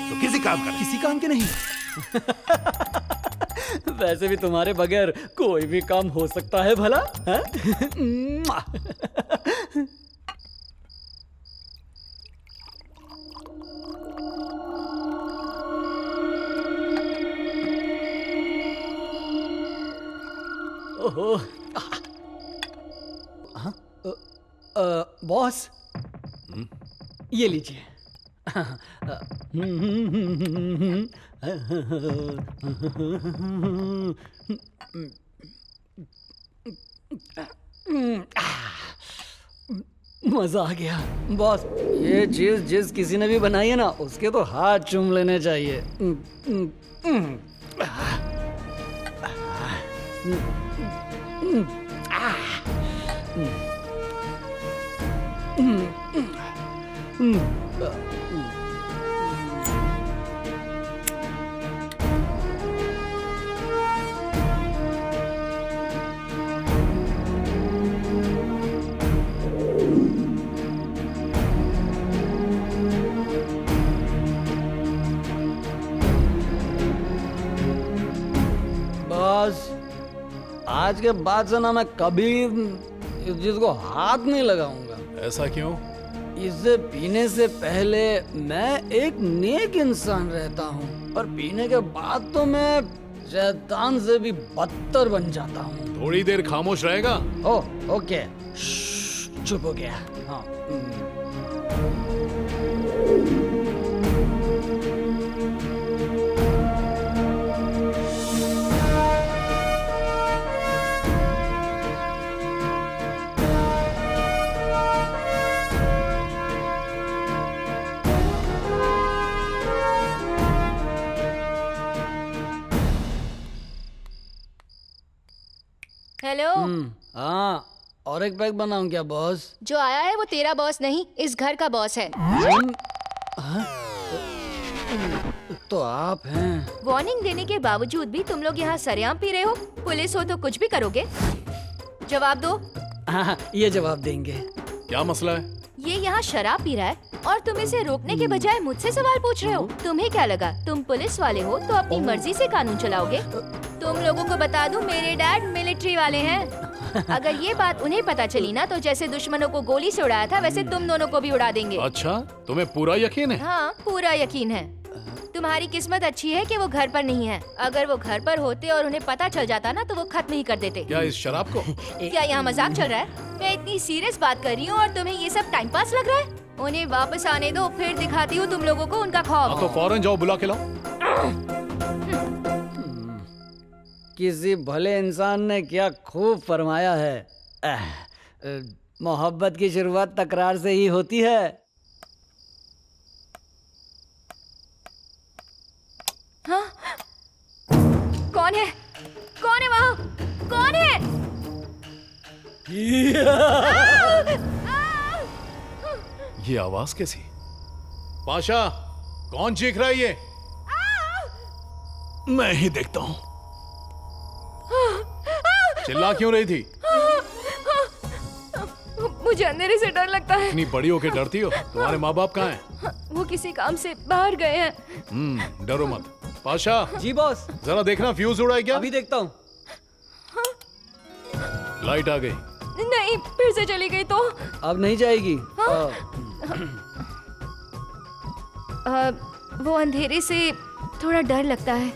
तो किसी काम का? किसी काम के नहीं। वैसे भी तुम्हारे बगैर कोई भी काम हो सकता है भला, है? ओहो। बॉस, ये लीजिए। मजा आ गया बॉस। ये चीज जिस किसी ने भी बनाई है ना, उसके तो हाथ चूम लेने चाहिए। बस आज के बाद से ना मैं कभी इस चीज को हाथ नहीं लगाऊंगा। ऐसा क्यों? इसे पीने से पहले मैं एक नेक इंसान रहता हूँ, पर पीने के बाद तो मैं शैतान से भी बदतर बन जाता हूँ। थोड़ी देर खामोश रहेगा? ओके, चुप हो गया। हाँ। हेलो। हाँ, और एक पैक बनाऊं क्या बॉस? जो आया है वो तेरा बॉस नहीं, इस घर का बॉस है। तो आप हैं। वार्निंग देने के बावजूद भी तुम लोग यहाँ सरेआम पी रहे हो। पुलिस हो तो कुछ भी करोगे। जवाब दो। हाँ, ये जवाब देंगे। क्या मसला है? ये यहाँ शराब पी रहा है और तुम इसे रोकने के बजाय मुझसे सवाल पूछ रहे हो। तुम्हें क्या लगा तुम पुलिस वाले हो तो अपनी मर्जी से कानून चलाओगे? तुम लोगों को बता दूं, मेरे डैड मिलिट्री वाले हैं। अगर ये बात उन्हें पता चली ना तो जैसे दुश्मनों को गोली से उड़ाया था वैसे तुम दोनों को भी उड़ा देंगे। अच्छा, तुम्हें पूरा यकीन है? हाँ, पूरा यकीन है। तुम्हारी किस्मत अच्छी है कि वो घर पर नहीं है। अगर वो घर पर होते और उन्हें पता चल जाता ना तो वो खत्म ही कर देते। क्या इस शराब को? क्या यहाँ मजाक चल रहा है? मैं इतनी सीरियस बात कर रही हूँ और तुम्हें ये सब टाइम पास लग रहा है? उन्हें वापस आने दो, फिर दिखाती हूँ तुम लोगों को उनका खौफ। तो फौरन जाओ, बुला के लाओ। किसी भले इंसान ने क्या खूब फरमाया है, मोहब्बत की शुरुआत तकरार से ही होती है। हाँ? कौन है? कौन है वहाँ? कौन है? ये आवाज कैसी? पाशा, कौन चीख रहा है ये? मैं ही देखता हूँ। चिल्ला क्यों रही थी? मुझे अंधेरे से डर लगता है। इतनी बड़ी होके डरती हो? तुम्हारे माँ बाप कहाँ हैं? वो किसी काम से बाहर गए हैं। डरो मत। पाशा। जी बॉस। जरा देखना फ्यूज उड़ा है क्या? अभी देखता हूँ। लाइट आ गई। नहीं, फिर से चली गई तो? अब नहीं जाएगी। वो अंधेरे से थोड़ा डर लगता है।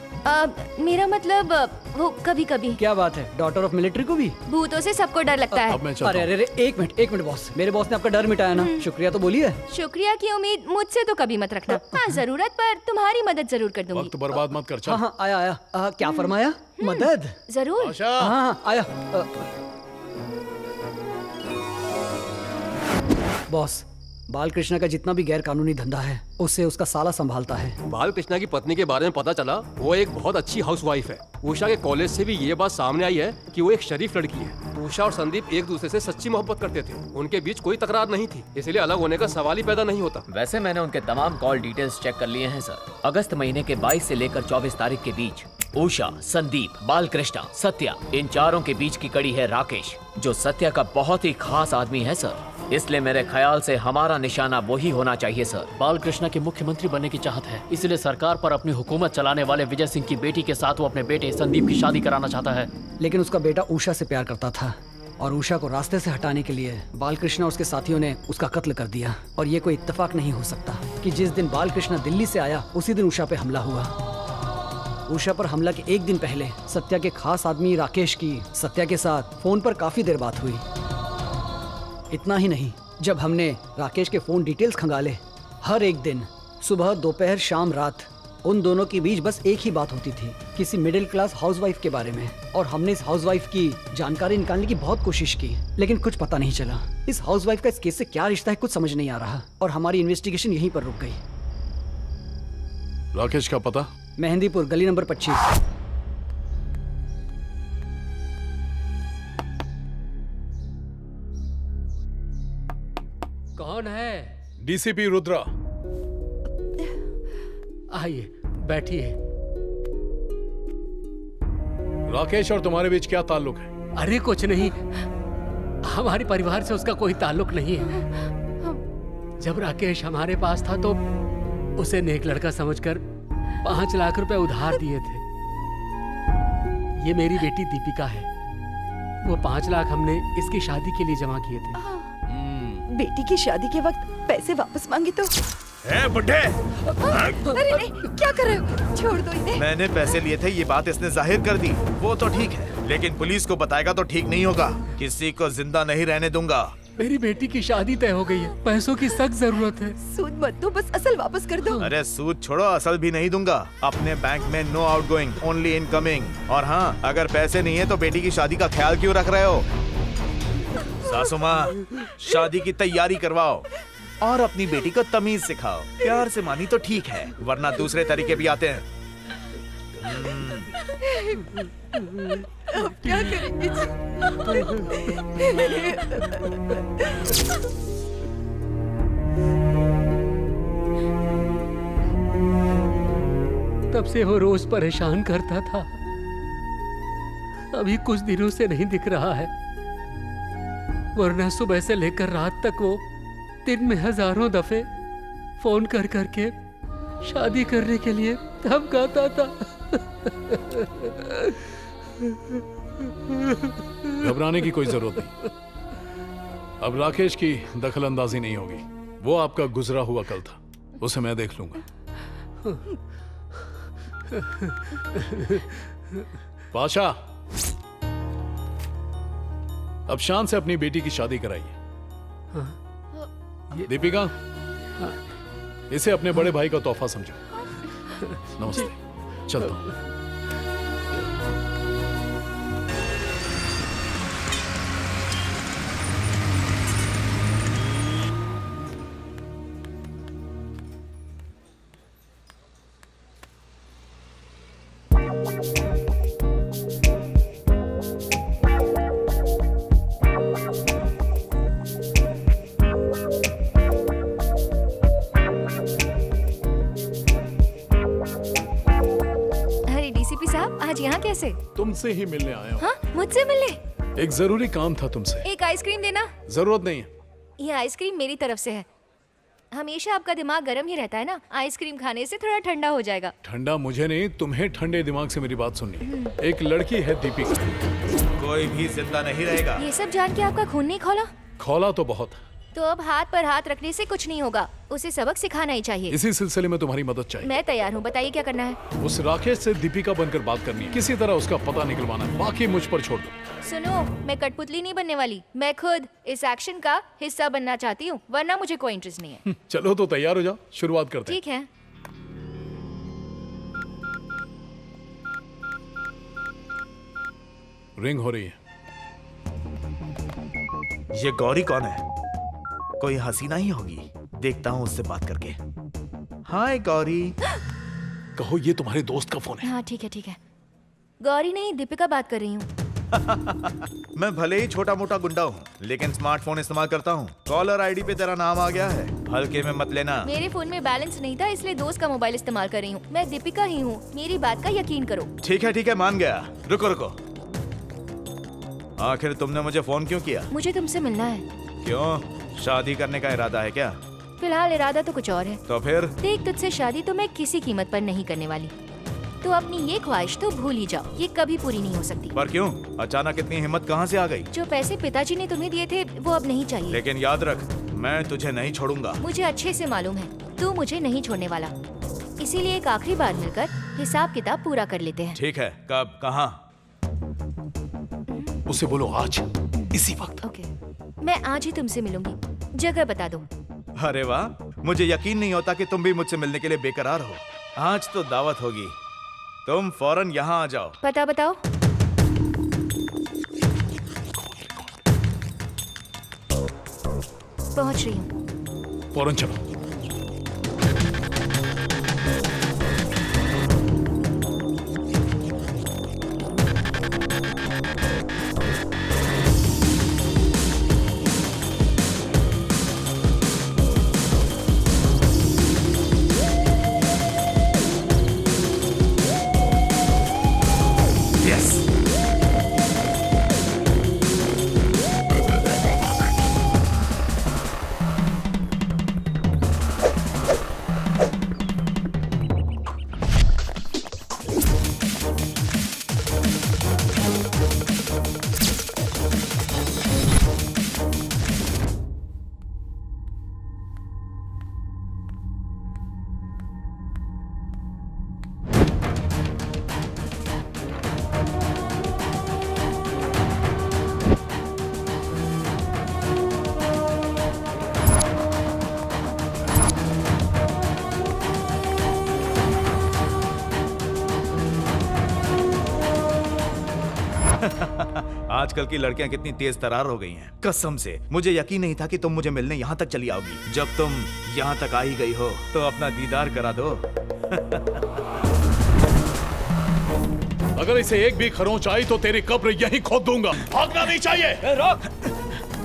मेरा मतलब वो कभी कभी। क्या बात है, डॉटर ऑफ मिलिट्री को भी? भूतों से सबको डर लगता है। अरे अरे एक मिनट बॉस, मेरे बॉस ने आपका डर मिटाया ना, शुक्रिया तो बोलिए। शुक्रिया की उम्मीद मुझसे तो कभी मत रखना। हाँ, जरूरत पर तुम्हारी मदद जरूर कर दूंगी। वक्त बर्बाद मत कर। चल। हाँ, आया। क्या फरमाया? मदद? जरूर। हाँ, आया। बॉस, बालकृष्ण का जितना भी गैर कानूनी धंधा है उससे उसका साला संभालता है। बालकृष्ण की पत्नी के बारे में पता चला वो एक बहुत अच्छी हाउसवाइफ है। उषा के कॉलेज से भी ये बात सामने आई है कि वो एक शरीफ लड़की है। उषा और संदीप एक दूसरे से सच्ची मोहब्बत करते थे, उनके बीच कोई तकरार नहीं थी, इसलिए अलग होने का सवाल ही पैदा नहीं होता। वैसे मैंने उनके तमाम कॉल डिटेल्स चेक कर लिए हैं सर। अगस्त महीने के 22 से लेकर 24 तारीख के बीच उषा, संदीप, बालकृष्ण, सत्या, इन चारों के बीच की कड़ी है राकेश, जो सत्या का बहुत ही खास आदमी है सर। इसलिए मेरे ख्याल से हमारा निशाना वही होना चाहिए सर। बालकृष्ण के मुख्यमंत्री बनने की चाहत है, इसलिए सरकार पर अपनी हुकूमत चलाने वाले विजय सिंह की बेटी के साथ वो अपने बेटे संदीप की शादी कराना चाहता है। लेकिन उसका बेटा उषा से प्यार करता था और उषा को रास्ते से हटाने के लिए बालकृष्ण और उसके साथियों ने उसका कत्ल कर दिया। और ये कोई इत्तेफाक नहीं हो सकता कि जिस दिन बालकृष्ण दिल्ली से आया उसी दिन उषा पे हमला हुआ। उषा पर हमला के एक दिन पहले सत्या के खास आदमी राकेश की सत्या के साथ फोन पर काफी देर बात हुई। इतना ही नहीं, जब हमने राकेश के फोन डिटेल्स खंगाले, हर एक दिन सुबह, दोपहर, शाम, रात उन दोनों के बीच बस एक ही बात होती थी, किसी मिडिल क्लास हाउसवाइफ के बारे में। और हमने इस हाउसवाइफ की जानकारी निकालने की बहुत कोशिश की, लेकिन कुछ पता नहीं चला। इस हाउसवाइफ का इस केस से क्या रिश्ता है कुछ समझ नहीं आ रहा और हमारी इन्वेस्टिगेशन यहीं पर रुक गई। राकेश का पता? मेहंदीपुर, गली नंबर 25। कौन है? डीसीपी रुद्रा। आइए बैठिए। राकेश और तुम्हारे बीच क्या ताल्लुक है? अरे कुछ नहीं, हमारे परिवार से उसका कोई ताल्लुक नहीं है। जब राकेश हमारे पास था तो उसे नेक लड़का समझकर 5 लाख रुपए उधार दिए थे। ये मेरी बेटी दीपिका है। वो 5 लाख हमने इसकी शादी के लिए जमा किए थे। बेटी की शादी के वक्त पैसे वापस मांगे तो? बुड्ढे! अरे नहीं, क्या कर रहे हो? छोड़ दो इन्हें। मैंने पैसे लिए थे, ये बात इसने जाहिर कर दी। वो तो ठीक है, लेकिन पुलिस को बताएगा तो ठीक नहीं होगा। किसी को जिंदा नहीं रहने दूंगा। मेरी बेटी की शादी तय हो गई है, पैसों की सख्त जरूरत है। सूद मत दो, बस असल वापस कर दो। अरे सूद छोड़ो, असल भी नहीं दूंगा। अपने बैंक में नो आउटगोइंग, ओनली इनकमिंग। और हाँ, अगर पैसे नहीं है तो बेटी की शादी का ख्याल क्यों रख रहे हो? सासू माँ, शादी की तैयारी करवाओ और अपनी बेटी को तमीज सिखाओ। प्यार से मानी तो ठीक है, वरना दूसरे तरीके भी आते हैं। अब क्या करेंगे जी? तब से वो रोज परेशान करता था। अभी कुछ दिनों से नहीं दिख रहा है, वरना सुबह से लेकर रात तक वो दिन में हजारों दफे फोन कर करके शादी करने के लिए धमकाता था। घबराने की कोई जरूरत नहीं। अब राकेश की दखल अंदाजी नहीं होगी। वो आपका गुजरा हुआ कल था, उसे मैं देख लूंगा। पाशा, अब शान से अपनी बेटी की शादी कराइए। दीपिका, इसे अपने बड़े भाई का तोहफा समझो। नमस्ते, चलता हूं। यहाँ कैसे? तुमसे ही मिलने आया हूँ। हाँ, मुझसे मिलने? एक जरूरी काम था तुमसे। एक आइसक्रीम देना। जरूरत नहीं है। ये आइसक्रीम मेरी तरफ से है। हमेशा आपका दिमाग गर्म ही रहता है ना, आइसक्रीम खाने से थोड़ा ठंडा हो जाएगा। ठंडा मुझे नहीं, तुम्हें ठंडे दिमाग से मेरी बात सुननी। एक लड़की है दीपिका। कोई भी जिंदा नहीं रहेगा। ये सब जान के आपका खून नहीं खौला? खौला तो बहुत। तो अब हाथ पर हाथ रखने से कुछ नहीं होगा, उसे सबक सिखाना ही चाहिए। इसी सिलसिले में तुम्हारी मदद चाहिए। मैं तैयार हूँ, बताइए क्या करना है। उस राकेश से दीपिका बनकर बात करनी है, किसी तरह उसका पता निकलवाना है, बाकी मुझ पर छोड़ दो। सुनो, मैं कठपुतली नहीं बनने वाली, मैं खुद इस एक्शन का हिस्सा बनना चाहती हूँ, वरना मुझे कोई इंटरेस्ट नहीं है। चलो तो तैयार हो जाओ, शुरुआत करते हैं। ठीक है। रिंग हो रही है। ये गौरी कौन है? कोई हसीना ही होगी, देखता हूँ उससे बात करके। हाय गौरी। कहो ये तुम्हारे दोस्त का फोन है। हाँ ठीक है ठीक है। गौरी नहीं, दीपिका बात कर रही हूँ। मैं भले ही छोटा मोटा गुंडा हूँ, लेकिन स्मार्टफोन इस्तेमाल करता हूँ। कॉलर आईडी पे तेरा नाम आ गया है, हल्के में मत लेना। मेरे फोन में बैलेंस नहीं था, इसलिए दोस्त का मोबाइल इस्तेमाल कर रही हूँ। मैं दीपिका ही हूँ, मेरी बात का यकीन करो। ठीक है मान गया। रुको रुको, आखिर तुमने मुझे फोन क्यों किया? मुझे तुमसे मिलना है। क्यों? शादी करने का इरादा है क्या? फिलहाल इरादा तो कुछ और है। तो फिर? देख, तुझसे शादी तो मैं किसी कीमत पर नहीं करने वाली, तो अपनी ये ख्वाहिश तो भूल ही जाओ, ये कभी पूरी नहीं हो सकती। पर क्यों? अचानक इतनी हिम्मत कहाँ से आ गई? जो पैसे पिताजी ने तुम्हें दिए थे वो अब नहीं चाहिए। लेकिन याद रख, मैं तुझे नहीं छोड़ूंगा। मुझे अच्छे से मालूम है तू मुझे नहीं छोड़ने वाला, इसीलिए एक आखिरी बार मिलकर हिसाब किताब पूरा कर लेते हैं। ठीक है, कब, कहाँ? उसे बोलो आज, इसी वक्त। ओके, मैं आज ही तुमसे मिलूंगी, जगह बता दो। अरे वाह, मुझे यकीन नहीं होता कि तुम भी मुझसे मिलने के लिए बेकरार हो। आज तो दावत होगी, तुम फौरन यहाँ आ जाओ। पता बताओ। पहुँच रही हूँ। फौरन चलो। आजकल की लड़कियां कितनी तेज तरार हो गई हैं। कसम से मुझे यकीन नहीं था कि तुम मुझे मिलने यहाँ तक चली आओगी। जब तुम यहाँ तक आ ही गई हो तो अपना दीदार करा दो। अगर इसे एक भी खरोंच आई तो तेरी कब्र यहीं खोद दूंगा। भागना नहीं चाहिए। रोक,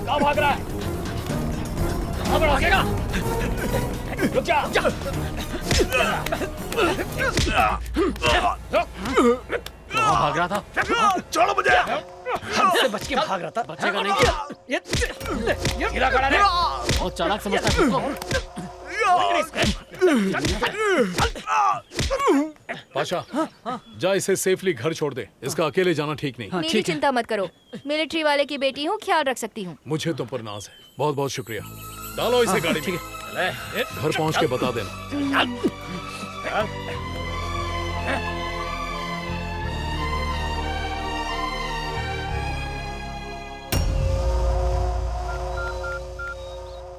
कहाँ भाग रहा है? भागेगा? रुक जा। भाग रहा था? छोड़ो मुझे। हमसे बच के भाग रहा था। बचेगा नहीं। गिरा खड़ा रे। बहुत चालाक समझता है खुद को। पाशा, जा इसे सेफली घर छोड़ दे। इसका अकेले जाना ठीक नहीं। मेरी चिंता मत करो, मिलिट्री वाले की बेटी हूँ, ख्याल रख सकती हूँ। मुझे तुम पर नाज है। बहुत बहुत शुक्रिया। डालो इसे गाड़ी में। घर पहुंच के बता देना।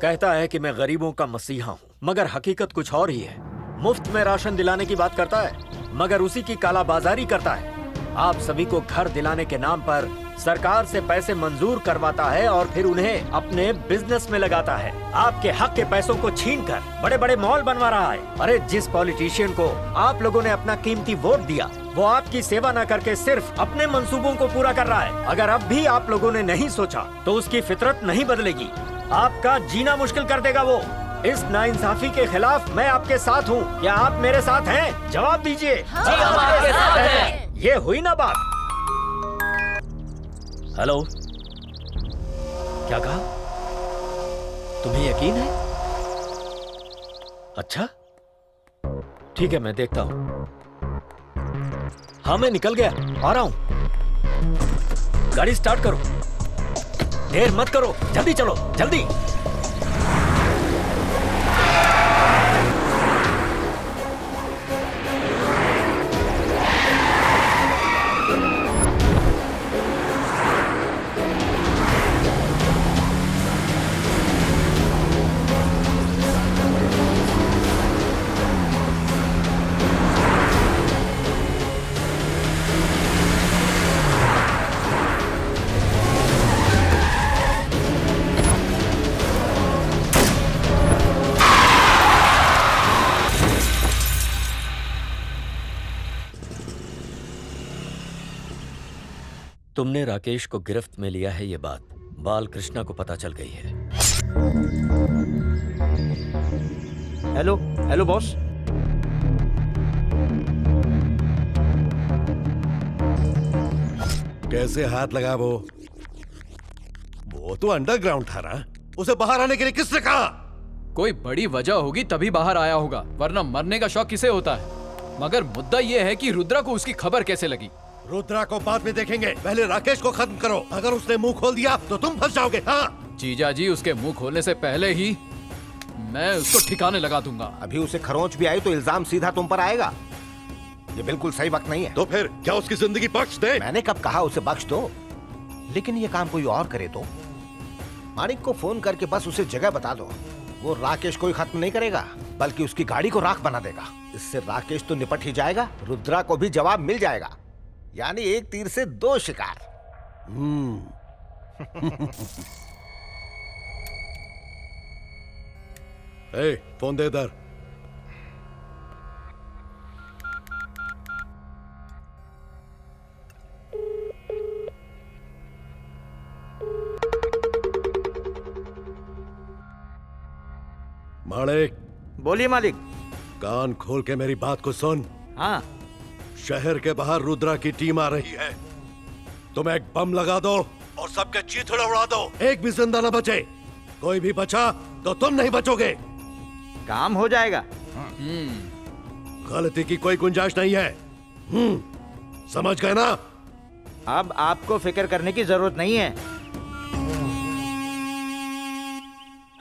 कहता है कि मैं गरीबों का मसीहा हूँ, मगर हकीकत कुछ और ही है। मुफ्त में राशन दिलाने की बात करता है, मगर उसी की कालाबाजारी करता है। आप सभी को घर दिलाने के नाम पर सरकार से पैसे मंजूर करवाता है और फिर उन्हें अपने बिजनेस में लगाता है। आपके हक के पैसों को छीनकर बड़े बड़े मॉल बनवा रहा है। अरे जिस पॉलिटिशियन को आप लोगों ने अपना कीमती वोट दिया, वो आपकी सेवा न करके सिर्फ अपने मंसूबों को पूरा कर रहा है। अगर अब भी आप लोगों ने नहीं सोचा तो उसकी फितरत नहीं बदलेगी, आपका जीना मुश्किल कर देगा वो। इस नाइंसाफी के खिलाफ मैं आपके साथ हूँ। क्या आप मेरे साथ हैं? जवाब दीजिए। जी, हम आपके साथ हैं। ये हुई ना बात। हेलो, क्या कहा? तुम्हें यकीन है? अच्छा, ठीक है, मैं देखता हूँ। हाँ, मैं निकल गया, आ रहा हूँ। गाड़ी स्टार्ट करो, देर मत करो, जल्दी चलो, जल्दी। तुमने राकेश को गिरफ्त में लिया है, ये बात बाल कृष्णा को पता चल गई है। Hello hello boss. कैसे हाथ लगा वो तो अंडरग्राउंड था ना। उसे बाहर आने के लिए किसने कहा? कोई बड़ी वजह होगी तभी बाहर आया होगा, वरना मरने का शौक किसे होता है। मगर मुद्दा ये है कि रुद्रा को उसकी खबर कैसे लगी। रुद्रा को बाद में देखेंगे, पहले राकेश को खत्म करो। अगर उसने मुंह खोल दिया तो तुम फंस जाओगे। हाँ जीजा जी, उसके मुंह खोलने से पहले ही मैं उसको ठिकाने लगा दूंगा। अभी उसे खरोंच भी आई तो इल्जाम सीधा तुम पर आएगा। ये बिल्कुल सही वक्त नहीं है। तो फिर क्या उसकी जिंदगी बख्श दे? मैंने कब कहा उसे बख्श दो, लेकिन ये काम कोई और करे तो। मानिक को फोन करके बस उसे जगह बता दो। वो राकेश को ही खत्म नहीं करेगा, बल्कि उसकी गाड़ी को राख बना देगा। इससे राकेश तो निपट ही जाएगा, रुद्रा को भी जवाब मिल जाएगा। यानी एक तीर से दो शिकार। फोन दे इधर। मालिक। बोलिए मालिक। कान खोल के मेरी बात को सुन। हाँ। शहर के बाहर रुद्रा की टीम आ रही है। तुम एक बम लगा दो और सबके चीथड़े उड़ा दो। एक भी जिंदा न बचे। कोई भी बचा तो तुम नहीं बचोगे। काम हो जाएगा। गलती की कोई गुंजाइश नहीं है। समझ गए ना? अब आपको फिक्र करने की जरूरत नहीं है।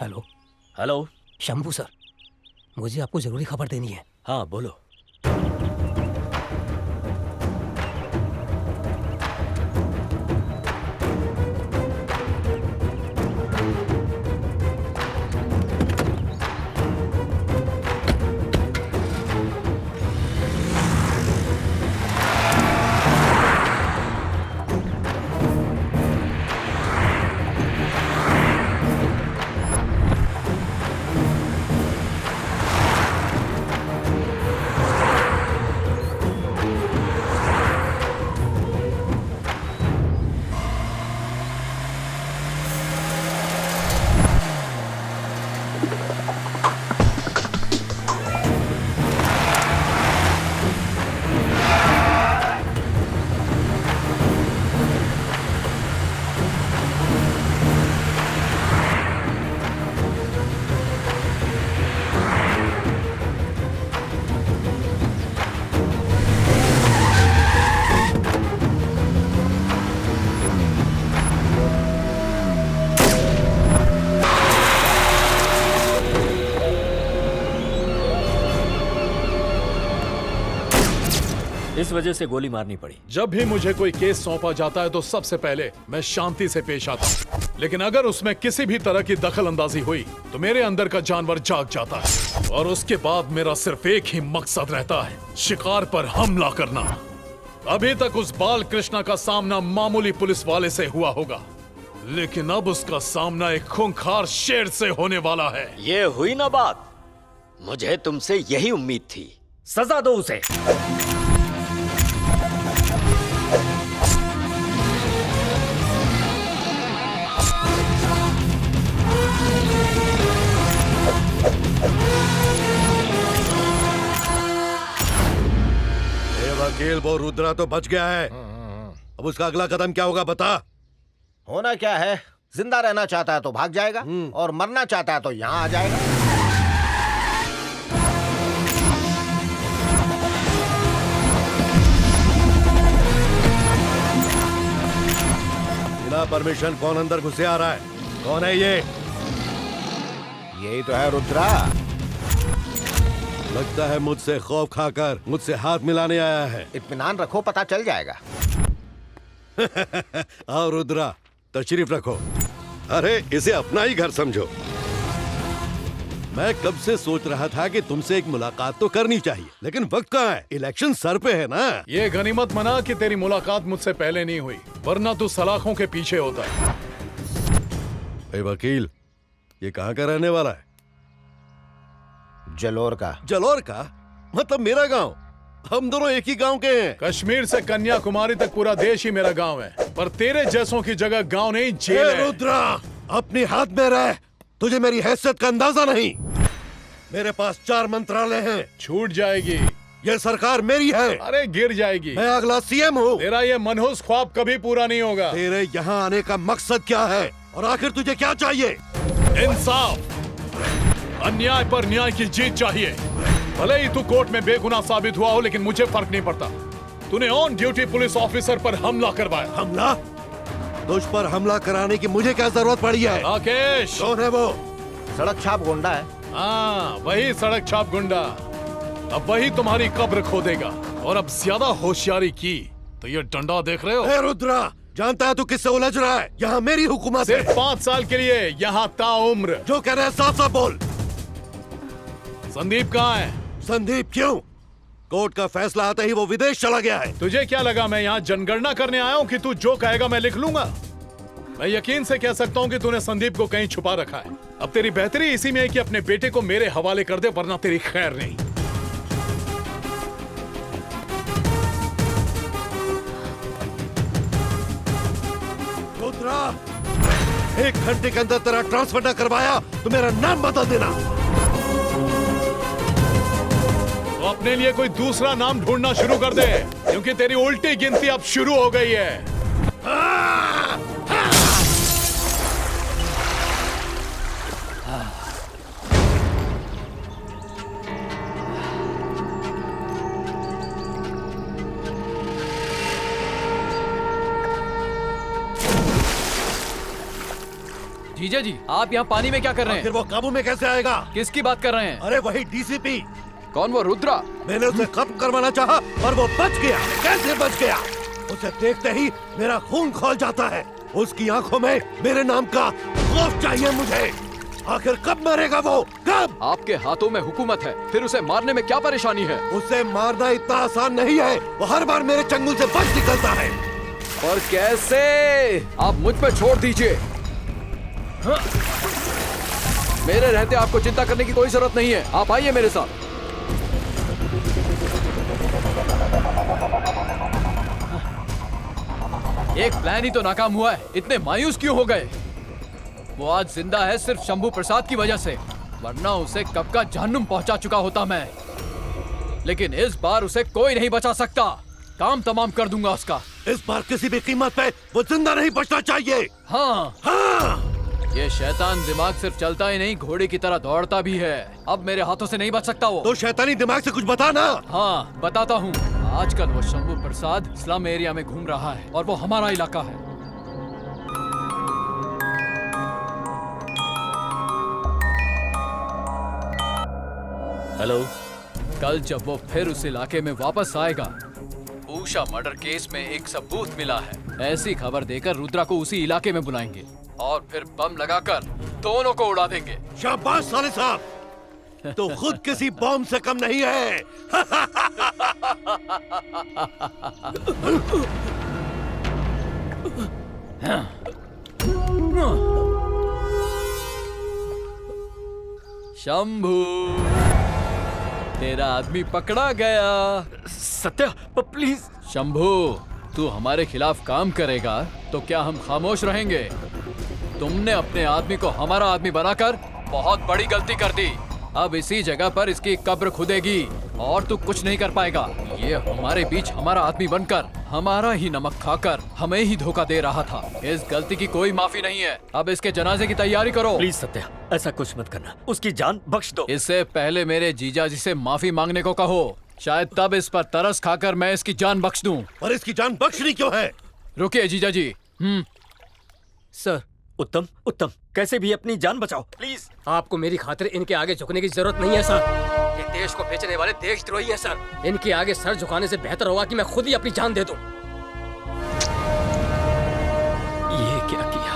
हेलो हेलो शंभू सर, मुझे आपको जरूरी खबर देनी है। हाँ बोलो। किस वजह से गोली मारनी पड़ी? जब भी मुझे कोई केस सौंपा जाता है तो सबसे पहले मैं शांति से पेश आता हूँ, लेकिन अगर उसमें किसी भी तरह की दखल अंदाजी हुई तो मेरे अंदर का जानवर जाग जाता है और उसके बाद मेरा सिर्फ एक ही मकसद रहता है, शिकार पर हमला करना। अभी तक उस बाल कृष्णा का सामना मामूली पुलिस वाले से हुआ होगा, लेकिन अब उसका सामना एक खूंखार शेर से होने वाला है। ये हुई ना बात, मुझे तुमसे यही उम्मीद थी। सजा दो उसे। वकील, वो रुद्रा तो बच गया है, अब उसका अगला कदम क्या होगा बता। होना क्या है, जिंदा रहना चाहता है तो भाग जाएगा और मरना चाहता है तो यहाँ आ जाएगा। बिना परमिशन कौन अंदर घुसे आ रहा है? कौन है ये? यही तो है रुद्रा। लगता है मुझसे खौफ खाकर मुझसे हाथ मिलाने आया है। इत्मीनान रखो, पता चल जाएगा। आओ रुद्रा, तशरीफ रखो। अरे इसे अपना ही घर समझो। मैं कब से सोच रहा था कि तुमसे एक मुलाकात तो करनी चाहिए, लेकिन वक्त कहाँ है? इलेक्शन सर पे है ना। ये गनीमत मना कि तेरी मुलाकात मुझसे पहले नहीं हुई, वरना तू सलाखों के पीछे होता है। भाई वकील, ये कहाँ का रहने वाला है? जलोर का। जलोर का मतलब मेरा गांव। हम दोनों एक ही गांव के हैं। कश्मीर से कन्याकुमारी तक पूरा देश ही मेरा गांव है, पर तेरे जैसों की जगह गांव नहीं, जेल है। रुद्रा, अपने हाथ में रह, तुझे मेरी हैसियत का अंदाजा नहीं। मेरे पास 4 मंत्रालय हैं। छूट जाएगी। ये सरकार मेरी है। अरे गिर जाएगी। मैं अगला सीएम हूँ। तेरा ये मनहूस ख्वाब कभी पूरा नहीं होगा। तेरे यहाँ आने का मकसद क्या है और आखिर तुझे क्या चाहिए? इंसाफ। अन्याय पर न्याय की जीत चाहिए। भले ही तू कोर्ट में बेगुनाह साबित हुआ हो, लेकिन मुझे फर्क नहीं पड़ता। तूने ऑन ड्यूटी पुलिस ऑफिसर पर हमला करवाया। हमला? तुझ पर हमला कराने की मुझे क्या जरूरत पड़ी है? राकेश। कौन है वो? सड़क छाप गुंडा है। हाँ, वही सड़क छाप गुंडा। अब वही तुम्हारी कब्र खोदेगा, और अब ज्यादा होशियारी की तो ये डंडा देख रहे हो? ए रुद्रा, जानता है तू किससे उलझ रहा है? यहाँ मेरी हुकूमत है। सिर्फ 5 साल के लिए यहाँ ताउम्र। जो कह रहे हैं साफ साफ बोल। संदीप कहाँ है? संदीप क्यों? कोर्ट का फैसला आते ही वो विदेश चला गया है। तुझे क्या लगा मैं यहाँ जनगणना करने आया हूँ कि तू जो कहेगा मैं लिख लूंगा? मैं यकीन से कह सकता हूँ कि तूने संदीप को कहीं छुपा रखा है। अब तेरी बेहतरी इसी में है कि अपने बेटे को मेरे हवाले कर दे, वरना तेरी खैर नहीं। रुद्रा, 1 घंटे के अंदर तेरा ट्रांसफर न करवाया तो मेरा नाम बदल देना। तो अपने लिए कोई दूसरा नाम ढूंढना शुरू कर दे, क्योंकि तेरी उल्टी गिनती अब शुरू हो गई है। जीजा जी, आप यहाँ पानी में क्या कर रहे हैं? फिर वो काबू में कैसे आएगा? किसकी बात कर रहे हैं? अरे वही डीसीपी। कौन वो? रुद्रा। मैंने उसे खत्म करवाना चाहा और वो बच गया। कैसे बच गया? उसे देखते ही मेरा खून खौल जाता है। उसकी आंखों में मेरे नाम का खौफ चाहिए मुझे। आखिर कब मरेगा वो? कब? आपके हाथों में हुकूमत है, फिर उसे मारने में क्या परेशानी है? उसे मारना इतना आसान नहीं है। वो हर बार मेरे चंगुल से बच निकलता है। और कैसे? आप मुझ पे छोड़ दीजिए। मेरे रहते आपको चिंता करने की कोई जरूरत नहीं है। आप आइए मेरे साथ। एक प्लान ही तो नाकाम हुआ है, इतने मायूस क्यों हो गए? वो आज जिंदा है सिर्फ शंभू प्रसाद की वजह से, वरना उसे कब का जहन्नुम पहुंचा चुका होता मैं। लेकिन इस बार उसे कोई नहीं बचा सकता। काम तमाम कर दूंगा उसका। इस बार किसी भी कीमत पे वो जिंदा नहीं बचना चाहिए। हाँ हाँ। ये शैतान दिमाग सिर्फ चलता ही नहीं, घोड़े की तरह दौड़ता भी है। अब मेरे हाथों से नहीं बच सकता वो। तो शैतानी दिमाग से कुछ बता ना। हाँ बताता हूँ। आजकल वो शंभू प्रसाद स्लम एरिया में घूम रहा है और वो हमारा इलाका है। हेलो। कल जब वो फिर उस इलाके में वापस आएगा उषा मर्डर केस में एक सबूत मिला है। ऐसी खबर देकर रुद्रा को उसी इलाके में बुलाएंगे और फिर बम लगाकर दोनों को उड़ा देंगे। शाबाश साले साहब, तो खुद किसी बॉम्ब से कम नहीं है। शंभू, तेरा आदमी पकड़ा गया। सत्या प्लीज। शंभू, तू हमारे खिलाफ काम करेगा तो क्या हम खामोश रहेंगे? तुमने अपने आदमी को हमारा आदमी बनाकर बहुत बड़ी गलती कर दी। अब इसी जगह पर इसकी कब्र खुदेगी और तू कुछ नहीं कर पाएगा। ये हमारे बीच हमारा आदमी बनकर हमारा ही नमक खाकर हमें ही धोखा दे रहा था। इस गलती की कोई माफी नहीं है। अब इसके जनाजे की तैयारी करो। प्लीज सत्या, ऐसा कुछ मत करना, उसकी जान बख्श दो। इससे पहले मेरे जीजा जी से माफी मांगने को कहो, शायद तब इस पर तरस खाकर मैं इसकी जान बख्श दूं। और इसकी जान बख्शनी क्यों है? रुकिए जीजा जी। सर, उत्तम उत्तम, कैसे भी अपनी जान बचाओ प्लीज। आपको मेरी खातिर इनके आगे झुकने की जरूरत नहीं है सर। ये देश को बेचने वाले देशद्रोही हैं सर। इनके आगे सर झुकाने से बेहतर होगा कि मैं खुद ही अपनी जान दे दूं। ये क्या किया?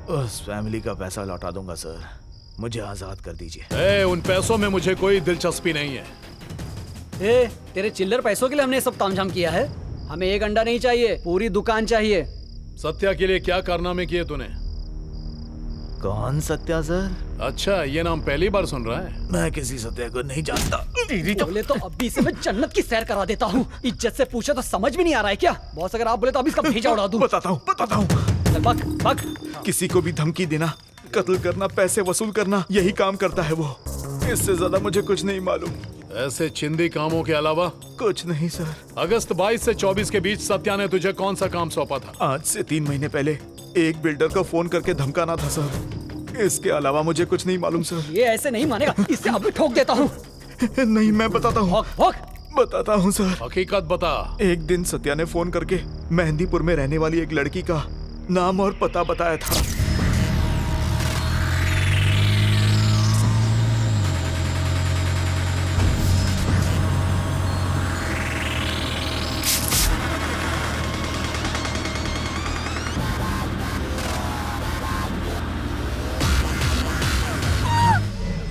उस फैमिली का पैसा लौटा दूंगा सर, मुझे आजाद कर दीजिए। उन पैसों में मुझे कोई दिलचस्पी नहीं है। तेरे चिल्लर पैसों के लिए हमने सब तामझाम किया है। हमें एक अंडा नहीं चाहिए, पूरी दुकान चाहिए। सत्या के लिए क्या कारनामे किए तूने? कौन सत्या सर? अच्छा, ये नाम पहली बार सुन रहा है। मैं किसी सत्या को नहीं जानता। बोले तो अभी से मैं जन्नत की सैर करा देता हूँ। इज्जत से पूछे तो समझ भी नहीं आ रहा है क्या? बॉस, अगर आप बोले तो अभी इसका भेजा उड़ा दूं। बताता हूँ। बक बक। किसी को भी धमकी देना, कत्ल करना, पैसे वसूल करना, यही काम करता है वो। इससे ज्यादा मुझे कुछ नहीं मालूम। ऐसे चिंदी कामों के अलावा कुछ नहीं सर। अगस्त 22 से 24 के बीच सत्या ने तुझे कौन सा काम सौंपा था? आज से 3 महीने पहले एक बिल्डर को फोन करके धमकाना था सर। इसके अलावा मुझे कुछ नहीं मालूम सर। ये ऐसे नहीं मानेगा, इससे अभी ठोक देता हूँ। नहीं, मैं बताता हूँ। बताता हूँ सर। हकीकत बता। एक दिन सत्या ने फोन करके मेहंदीपुर में रहने वाली एक लड़की का नाम और पता बताया था।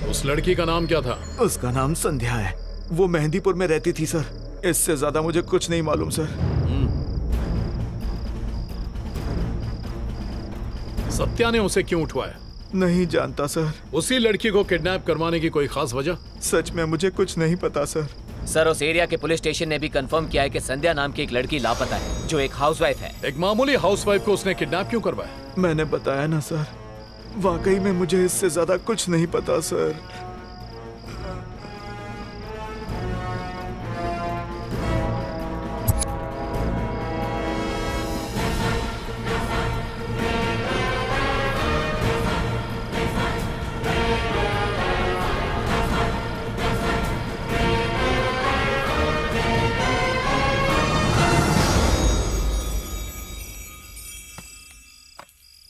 उस लड़की का नाम क्या था? उसका नाम संध्या है। वो मेहंदीपुर में रहती थी सर। इससे ज्यादा मुझे कुछ नहीं मालूम सर। सत्या ने उसे क्यों उठवाया? नहीं जानता सर। उसी लड़की को किडनैप करवाने की कोई खास वजह? सच में मुझे कुछ नहीं पता सर। सर, उस एरिया के पुलिस स्टेशन ने भी कंफर्म किया है कि संध्या नाम की एक लड़की लापता है, जो एक हाउसवाइफ है। एक मामूली हाउसवाइफ को उसने किडनैप क्यों करवाया? मैंने बताया ना सर, वाकई में मुझे इससे ज्यादा कुछ नहीं पता सर।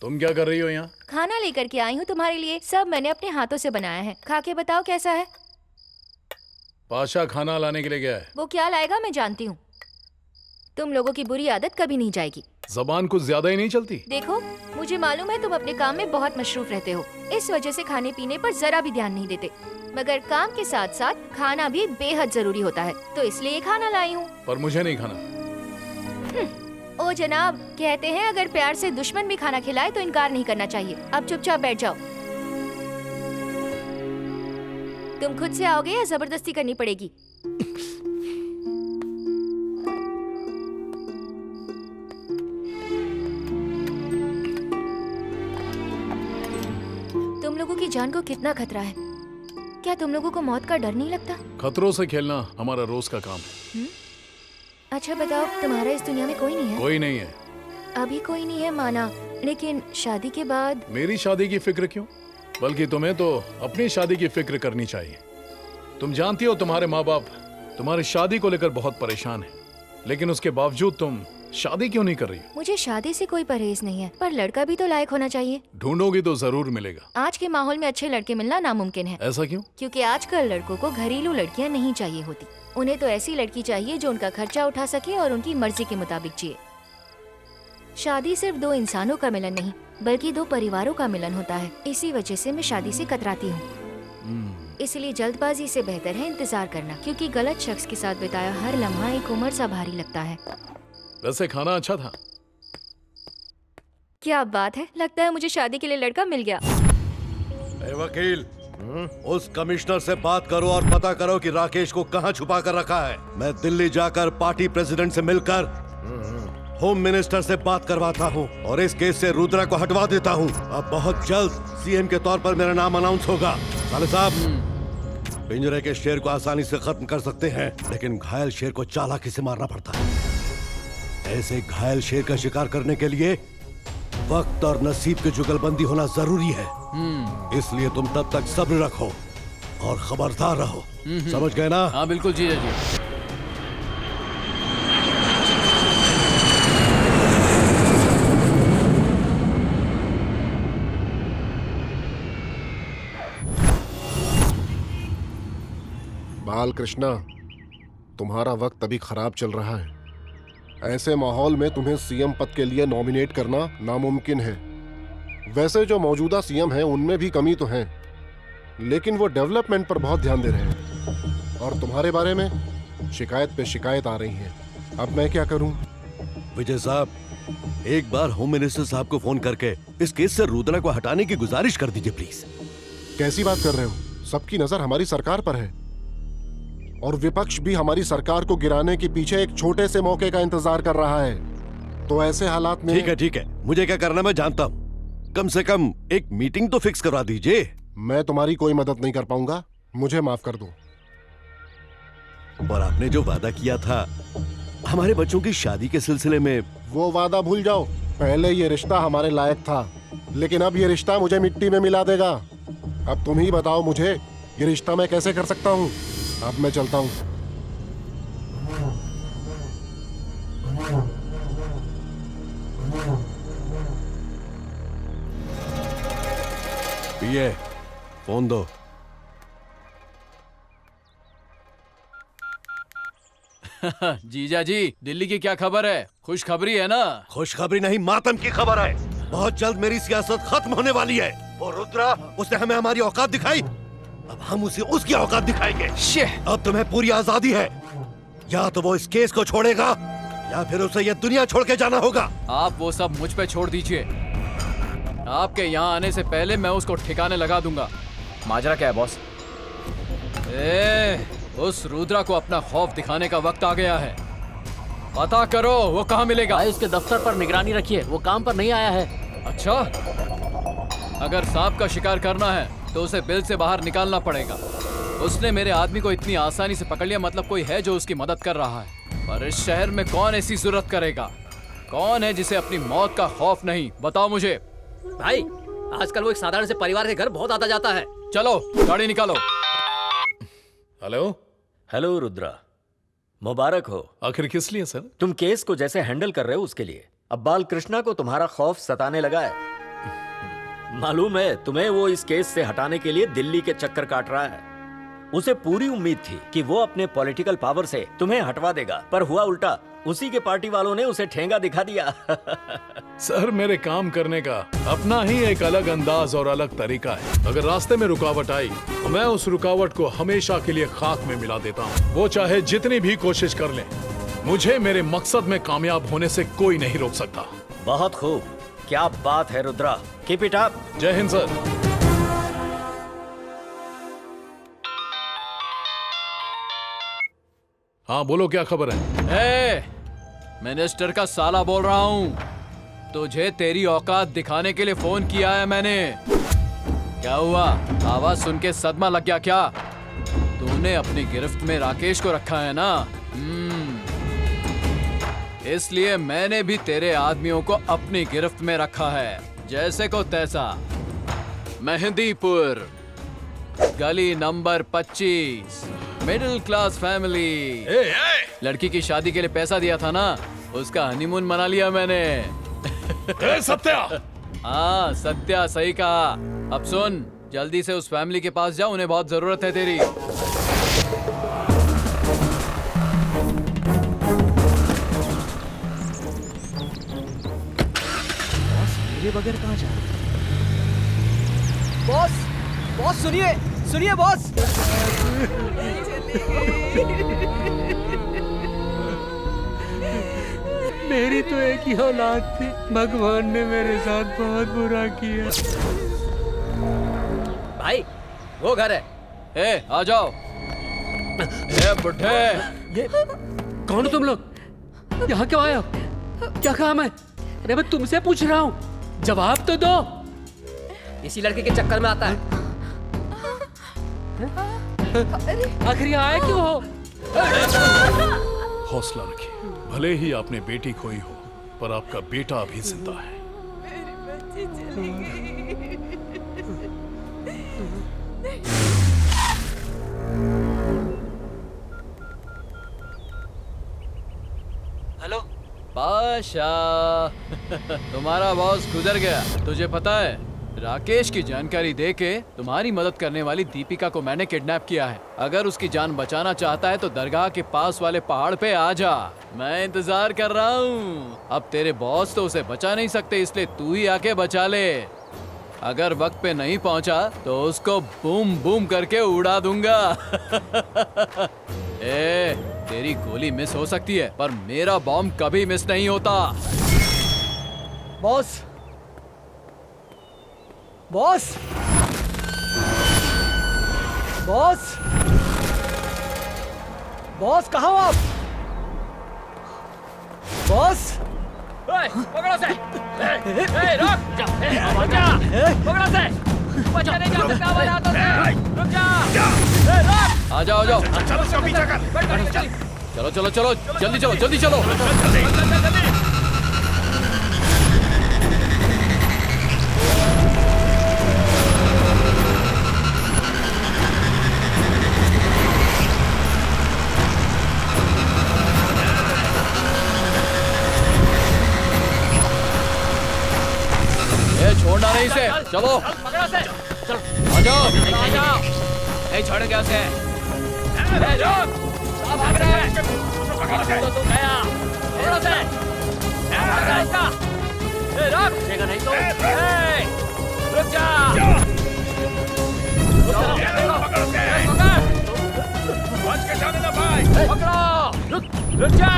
तुम क्या कर रही हो यहाँ? खाना लेकर के आई हूँ तुम्हारे लिए। सब मैंने अपने हाथों से बनाया है। खा के बताओ कैसा है। पाशा खाना लाने के लिए गया है। वो क्या लाएगा मैं जानती हूँ। तुम लोगों की बुरी आदत कभी नहीं जाएगी। जबान कुछ ज्यादा ही नहीं चलती। देखो, मुझे मालूम है तुम अपने काम में बहुत मशरूफ रहते हो, इस वजह से खाने पीने पर जरा भी ध्यान नहीं देते। मगर काम के साथ साथ खाना भी बेहद जरूरी होता है, तो इसलिए खाना लाई हूँ। पर मुझे नहीं खाना। ओ जनाब, कहते हैं अगर प्यार से दुश्मन भी खाना खिलाए तो इनकार नहीं करना चाहिए। अब चुपचाप बैठ जाओ। तुम खुद से आओगे या जबरदस्ती करनी पड़ेगी? तुम लोगों की जान को कितना खतरा है। क्या तुम लोगों को मौत का डर नहीं लगता? खतरों से खेलना हमारा रोज का काम है। अच्छा बताओ, तुम्हारा इस दुनिया में कोई नहीं है? कोई नहीं है। अभी कोई नहीं है माना, लेकिन शादी के बाद? मेरी शादी की फिक्र क्यों? बल्कि तुम्हें तो अपनी शादी की फिक्र करनी चाहिए। तुम जानती हो तुम्हारे माँ बाप तुम्हारी शादी को लेकर बहुत परेशान हैं, लेकिन उसके बावजूद तुम शादी क्यों नहीं कर रही? मुझे शादी से कोई परहेज नहीं है, पर लड़का भी तो लायक होना चाहिए। ढूंढोगी तो जरूर मिलेगा। आज के माहौल में अच्छे लड़के मिलना नामुमकिन है। ऐसा क्यों? क्योंकि आजकल लड़कों को घरेलू लड़कियां नहीं चाहिए होती। उन्हें तो ऐसी लड़की चाहिए जो उनका खर्चा उठा सके और उनकी मर्जी के मुताबिक जिए। शादी सिर्फ दो इंसानों का मिलन नहीं, बल्कि दो परिवारों का मिलन होता है। इसी वजह से मैं शादी से कतराती हूँ। इसलिए जल्दबाजी से बेहतर है इंतजार करना, क्योंकि गलत शख्स के साथ बिताया हर लम्हा एक उम्र सा भारी लगता है। वैसे खाना अच्छा था। क्या बात है, लगता है मुझे शादी के लिए लड़का मिल गया। ए वकील, उस कमिश्नर से बात करो और पता करो कि राकेश को कहाँ छुपा कर रखा है। मैं दिल्ली जाकर पार्टी प्रेसिडेंट से मिलकर होम मिनिस्टर से बात करवाता हूँ और इस केस से रुद्रा को हटवा देता हूँ। अब बहुत जल्द सीएम के तौर पर मेरा नाम अनाउंस होगा। साले साहब, पिंजरे के शेर को आसानी से खत्म कर सकते हैं, लेकिन घायल शेर को चालाकी से मारना पड़ता है। ऐसे घायल शेर का शिकार करने के लिए वक्त और नसीब की जुगलबंदी होना जरूरी है। इसलिए तुम तब तक सब्र रखो और खबरदार रहो। समझ गए ना? हाँ बिल्कुल जीजा जी। बालकृष्णा, तुम्हारा वक्त अभी खराब चल रहा है। ऐसे माहौल में तुम्हें सीएम पद के लिए नॉमिनेट करना नामुमकिन है। वैसे जो मौजूदा सीएम हैं उनमें भी कमी तो है, लेकिन वो डेवलपमेंट पर बहुत ध्यान दे रहे हैं और तुम्हारे बारे में शिकायत पे शिकायत आ रही है। अब मैं क्या करूं? विजय साहब, एक बार होम मिनिस्टर साहब को फोन करके इस केस से रुद्रा को हटाने की गुजारिश कर दीजिए प्लीज। कैसी बात कर रहे हो? सबकी नजर हमारी सरकार पर है और विपक्ष भी हमारी सरकार को गिराने के पीछे एक छोटे से मौके का इंतजार कर रहा है। तो ऐसे हालात में ठीक है, मुझे क्या करना मैं जानता हूँ। कम से कम एक मीटिंग तो फिक्स करवा दीजिए। मैं तुम्हारी कोई मदद नहीं कर पाऊंगा, मुझे माफ कर दो। पर आपने जो वादा किया था हमारे बच्चों की शादी के सिलसिले में, वो वादा भूल जाओ। पहले ये रिश्ता हमारे लायक था, लेकिन अब ये रिश्ता मुझे मिट्टी में मिला देगा। अब तुम ही बताओ मुझे, ये रिश्ता मैं कैसे कर सकता हूँ? अब मैं चलता हूँ। पिए, फोन दो। जीजा जी, दिल्ली की क्या खबर है? खुशखबरी है ना? खुशखबरी नहीं, मातम की खबर है। बहुत जल्द मेरी सियासत खत्म होने वाली है। और रुद्रा, उसने हमें हमारी औकात दिखाई, अब हम उसे उसकी औकात दिखाएंगे। अब तुम्हें पूरी आजादी है। या तो वो इस केस को छोड़ेगा या फिर उसे ये दुनिया छोड़ के जाना होगा। आप वो सब मुझ पे छोड़ दीजिए। आपके यहाँ आने से पहले मैं उसको ठिकाने लगा दूंगा। माजरा क्या है बॉस? उस रुद्रा को अपना खौफ दिखाने का वक्त आ गया है। पता करो वो कहाँ मिलेगा। भाई उसके दफ्तर पर निगरानी रखिए, वो काम पर नहीं आया है। अच्छा, अगर सांप का शिकार करना है तो उसे बिल से बाहर निकालना पड़ेगा। उसने मेरे आदमी को इतनी आसानी से पकड़ लिया, मतलब कोई है जो उसकी मदद कर रहा है। पर इस शहर में कौन ऐसी जरूरत करेगा? कौन है जिसे अपनी मौत का खौफ नहीं? बताओ मुझे। भाई, आजकल वो एक साधारण से परिवार के घर बहुत आता जाता है। चलो गाड़ी निकालो। हेलो रुद्रा, मुबारक हो। आखिर किस लिए सर? तुम केस को जैसे हैंडल कर रहे हो उसके लिए। अब बालकृष्णा को तुम्हारा खौफ सताने लगा है। मालूम है तुम्हें, वो इस केस से हटाने के लिए दिल्ली के चक्कर काट रहा है। उसे पूरी उम्मीद थी कि वो अपने पॉलिटिकल पावर से तुम्हें हटवा देगा, पर हुआ उल्टा। उसी के पार्टी वालों ने उसे ठेंगा दिखा दिया। सर, मेरे काम करने का अपना ही एक अलग अंदाज और अलग तरीका है। अगर रास्ते में रुकावट आई तो मैं उस रुकावट को हमेशा के लिए खाक में मिला देता हूँ। वो चाहे जितनी भी कोशिश कर ले, मुझे मेरे मकसद में कामयाब होने से कोई नहीं रोक सकता। बहुत खूब, क्या बात है रुद्रा, कीप इट अप। जय हिंद सर। हाँ बोलो, क्या खबर है? मिनिस्टर का साला बोल रहा हूँ। तुझे तेरी औकात दिखाने के लिए फोन किया है मैंने। क्या हुआ, आवाज सुन के सदमा लग गया क्या? तूने अपनी गिरफ्त में राकेश को रखा है ना? इसलिए मैंने भी तेरे आदमियों को अपनी गिरफ्त में रखा है, जैसे को तैसा। मेहंदीपुर, गली नंबर 25, मिडिल क्लास फैमिली। लड़की की शादी के लिए पैसा दिया था ना, उसका हनीमून मना लिया मैंने। सत्या। हाँ सत्या, सही कहा। अब सुन, जल्दी से उस फैमिली के पास जा, उन्हें बहुत जरूरत है तेरी। मेरे बगैर कहाँ जा? बॉस, बॉस सुनिए, सुनिए बॉस। मेरी तो एक ही औलाद थी, भगवान ने मेरे साथ बहुत बुरा किया। भाई वो घर है। ए आ जाओ। ए बुढ़े, ये कौन हो तुम लोग? यहाँ क्यों आए हो? क्या काम है? अरे मैं तुमसे पूछ रहा हूँ, जवाब तो दो। इसी लड़के के चक्कर में आता है। आखिर यहाँ आए क्यों हो? हौसला रखिए, भले ही आपने बेटी खोई हो, पर आपका बेटा अभी जिंदा है। हेलो पाशा। तुम्हारा बॉस गुजर गया। तुझे पता है, राकेश की जानकारी देके तुम्हारी मदद करने वाली दीपिका को मैंने किडनैप किया है। अगर उसकी जान बचाना चाहता है तो दरगाह के पास वाले पहाड़ पे आ जा, मैं इंतजार कर रहा हूँ। अब तेरे बॉस तो उसे बचा नहीं सकते, इसलिए तू ही आके बचा ले। अगर वक्त पे नहीं पहुंचा तो उसको बूम बूम करके उड़ा दूंगा। ए, तेरी गोली मिस हो सकती है, पर मेरा बॉम्ब कभी मिस नहीं होता। बॉस, बॉस, बॉस, बॉस कहाँ हो आप? बॉस, पकड़ो से। रुक जा, पकड़ो से। बचा नहीं जा सकता हमारे हाथों से। रुक जा। आ जाओ, आ जाओ। चलो इसको पीछा कर। चलो चलो चलो, जल्दी चलो, जल्दी चलो। छोड़ना नहीं इसे, चलो। पकड़ो से। चलो आ जाओ, आ जाओ। नहीं छोड़ेंगे उसे। रुक, कहाँ भाग रहे हैं? तो तू गया। पकड़ो से। भाग रहा है इसका। रुक, देगा नहीं तो। रुक जा। पकड़ो से। बच के जाने ना भाई। पकड़ो। रुक जा।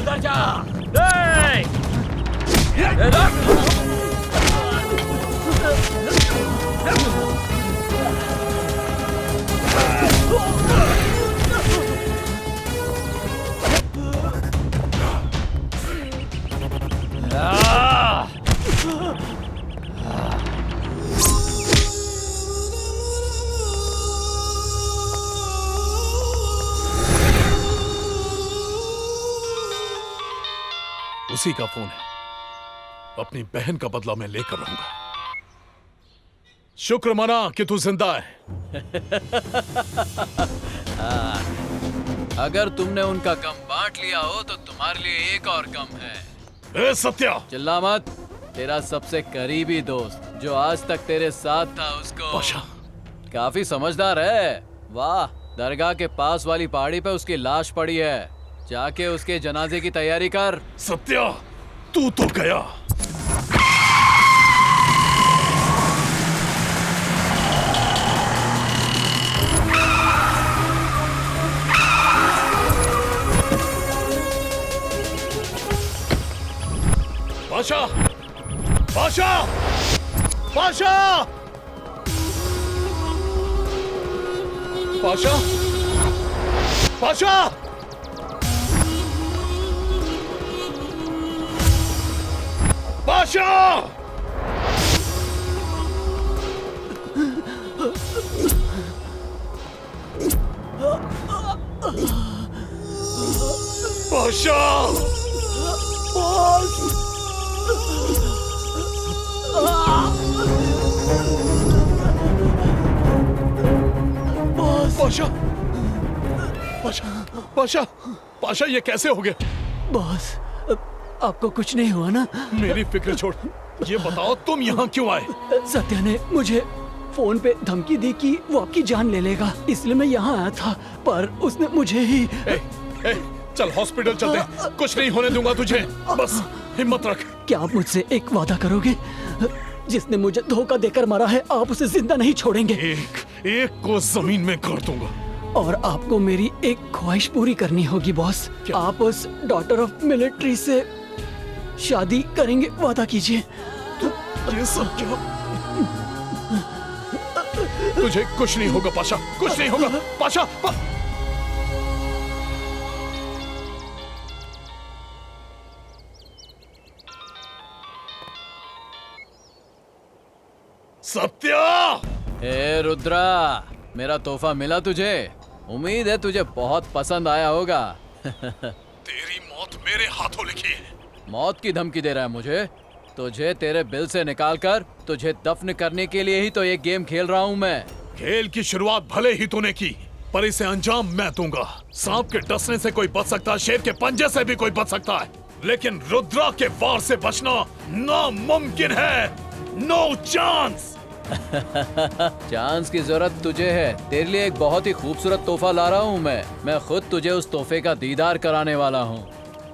उधर जा। रुक। उसी का फोन है। अपनी बहन का बदला मैं लेकर रहूंगा। शुक्र मना कि तू जिंदा है। अगर तुमने उनका गम बांट लिया हो तो तुम्हारे लिए एक और गम है। ए सत्या, चिल्ला मत। तेरा सबसे करीबी दोस्त जो आज तक तेरे साथ था, उसको काफी समझदार है। वाह, दरगाह के पास वाली पहाड़ी पे उसकी लाश पड़ी है, जाके उसके जनाजे की तैयारी कर। सत्या, तू तो गया। बादशाह, बादशाह, बादशाह, बादशाह, बादशाह, बादशाह, बादशाह, बॉस। पाशा, पाशा, पाशा, पाशा, ये कैसे हो गया? बॉस, आपको कुछ नहीं हुआ ना? मेरी फिक्र छोड़, ये बताओ तुम यहाँ क्यों आए? सत्या ने मुझे फोन पे धमकी दी कि वो आपकी जान ले लेगा, इसलिए मैं यहाँ आया था, पर उसने मुझे ही चल हॉस्पिटल चलते हैं, कुछ नहीं होने दूंगा तुझे, बस हिम्मत रख। क्या आप मुझसे एक वादा करोगे? जिसने मुझे धोखा देकर मारा है, आप उसे जिंदा नहीं छोड़ेंगे। एक को जमीन में गाड़ दूंगा। और आपको मेरी एक ख्वाहिश पूरी करनी होगी बॉस। आप उस डॉटर ऑफ मिलिट्री से शादी करेंगे, वादा कीजिए। ये सब क्या? तुझे कुछ नहीं होगा पाशा, कुछ नहीं होगा पाशा। सत्या! ए रुद्रा, मेरा तोहफा मिला तुझे? उम्मीद है तुझे बहुत पसंद आया होगा। तेरी मौत मेरे हाथों लिखी है। मौत की धमकी दे रहा है मुझे? तुझे तेरे बिल से निकालकर तुझे दफन करने के लिए ही तो ये गेम खेल रहा हूँ मैं। खेल की शुरुआत भले ही तूने की, पर इसे अंजाम मैं दूंगा। सांप के डसने से कोई बच सकता है, शेर के पंजे से भी कोई बच सकता है, लेकिन रुद्रा के वार से बचना नामुमकिन है। No chance. चांस की जरूरत तुझे है। तेरे लिए एक बहुत ही खूबसूरत तोहफा ला रहा हूँ मैं खुद तुझे उस तोहफे का दीदार कराने वाला हूँ।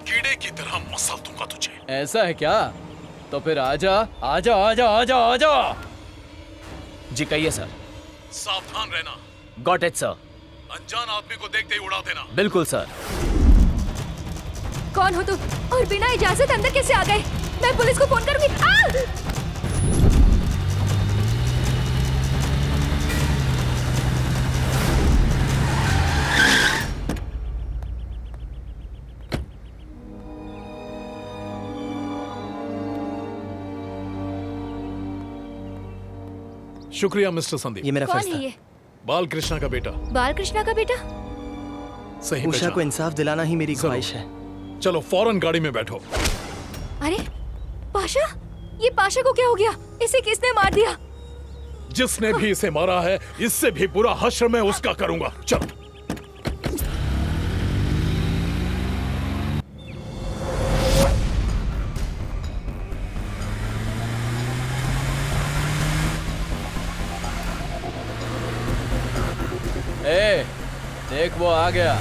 कीड़े की तरह मसल दूंगा तुझे। ऐसा है क्या? तो फिर आजा आजा आजा आजा आजा। जी कहिए सर। सावधान रहना। Got it sir. अनजान आदमी को देखते ही उड़ा देना। बिल्कुल सर। कौन हो तुम और बिना इजाजत अंदर कैसे आ गए? मैं पुलिस को फोन करूंगी। शुक्रिया मिस्टर संदीप। ये मेरा कौन फर्ज था। है ये? बाल कृष्णा का बेटा। बाल कृष्णा का बेटा? सही उषा पहचान। को इंसाफ दिलाना ही मेरी ख्वाहिश है। चलो फौरन गाड़ी में बैठो। अरे पाशा, ये पाशा को क्या हो गया? इसे किसने मार दिया? जिसने भी इसे मारा है, इससे भी बुरा हश्र मैं उसका करूंगा। चलो। ए, देख वो आ गया।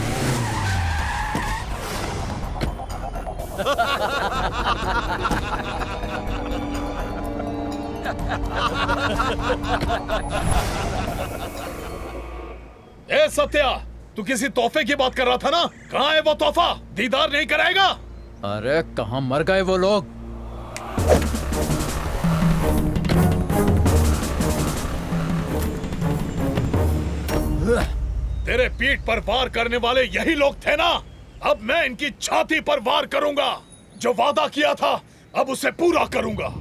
ए सत्या, तू किसी तोहफे की बात कर रहा था ना? कहाँ है वो तोहफा? दीदार नहीं कराएगा? अरे कहाँ मर गए वो लोग? तेरे पीठ पर वार करने वाले यही लोग थे ना? अब मैं इनकी छाती पर वार करूंगा। जो वादा किया था अब उसे पूरा करूंगा।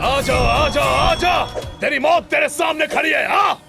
आजा आजा आजा, तेरी मौत तेरे सामने खड़ी है। हाँ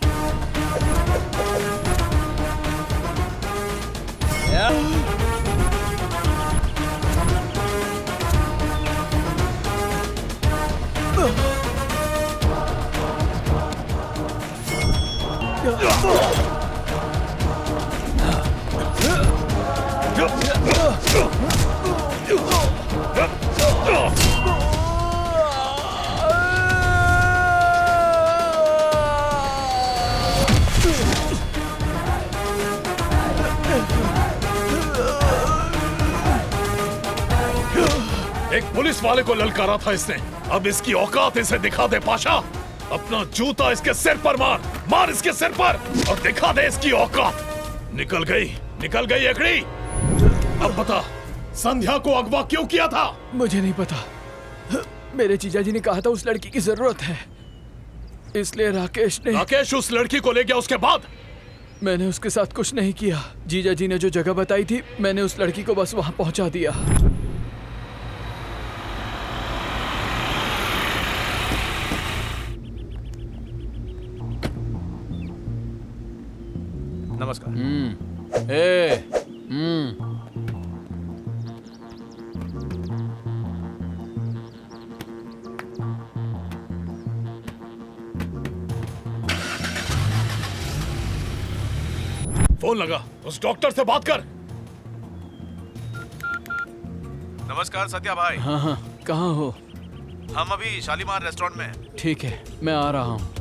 एक पुलिस वाले को ललकारा था इसने, अब इसकी औकात इसे दिखा दे। पाशा, अपना जूता इसके सिर पर मार, मार इसके सिर पर और दिखा दे इसकी औकात। निकल गई एकड़ी। अब बता, संध्या को अगवा क्यों किया था? मुझे नहीं पता। मेरे जीजा जी ने कहा था उस लड़की की जरूरत है, इसलिए राकेश उस लड़की को ले गया। उसके बाद मैंने उसके साथ कुछ नहीं किया। जीजा जी ने जो जगह बताई थी मैंने उस लड़की को बस वहां पहुंचा दिया। नमस्कार। फोन लगा, उस डॉक्टर से बात कर। नमस्कार सत्या भाई। हाँ हाँ, कहाँ हो? हम अभी शालीमार रेस्टोरेंट में हैं। ठीक है, मैं आ रहा हूँ।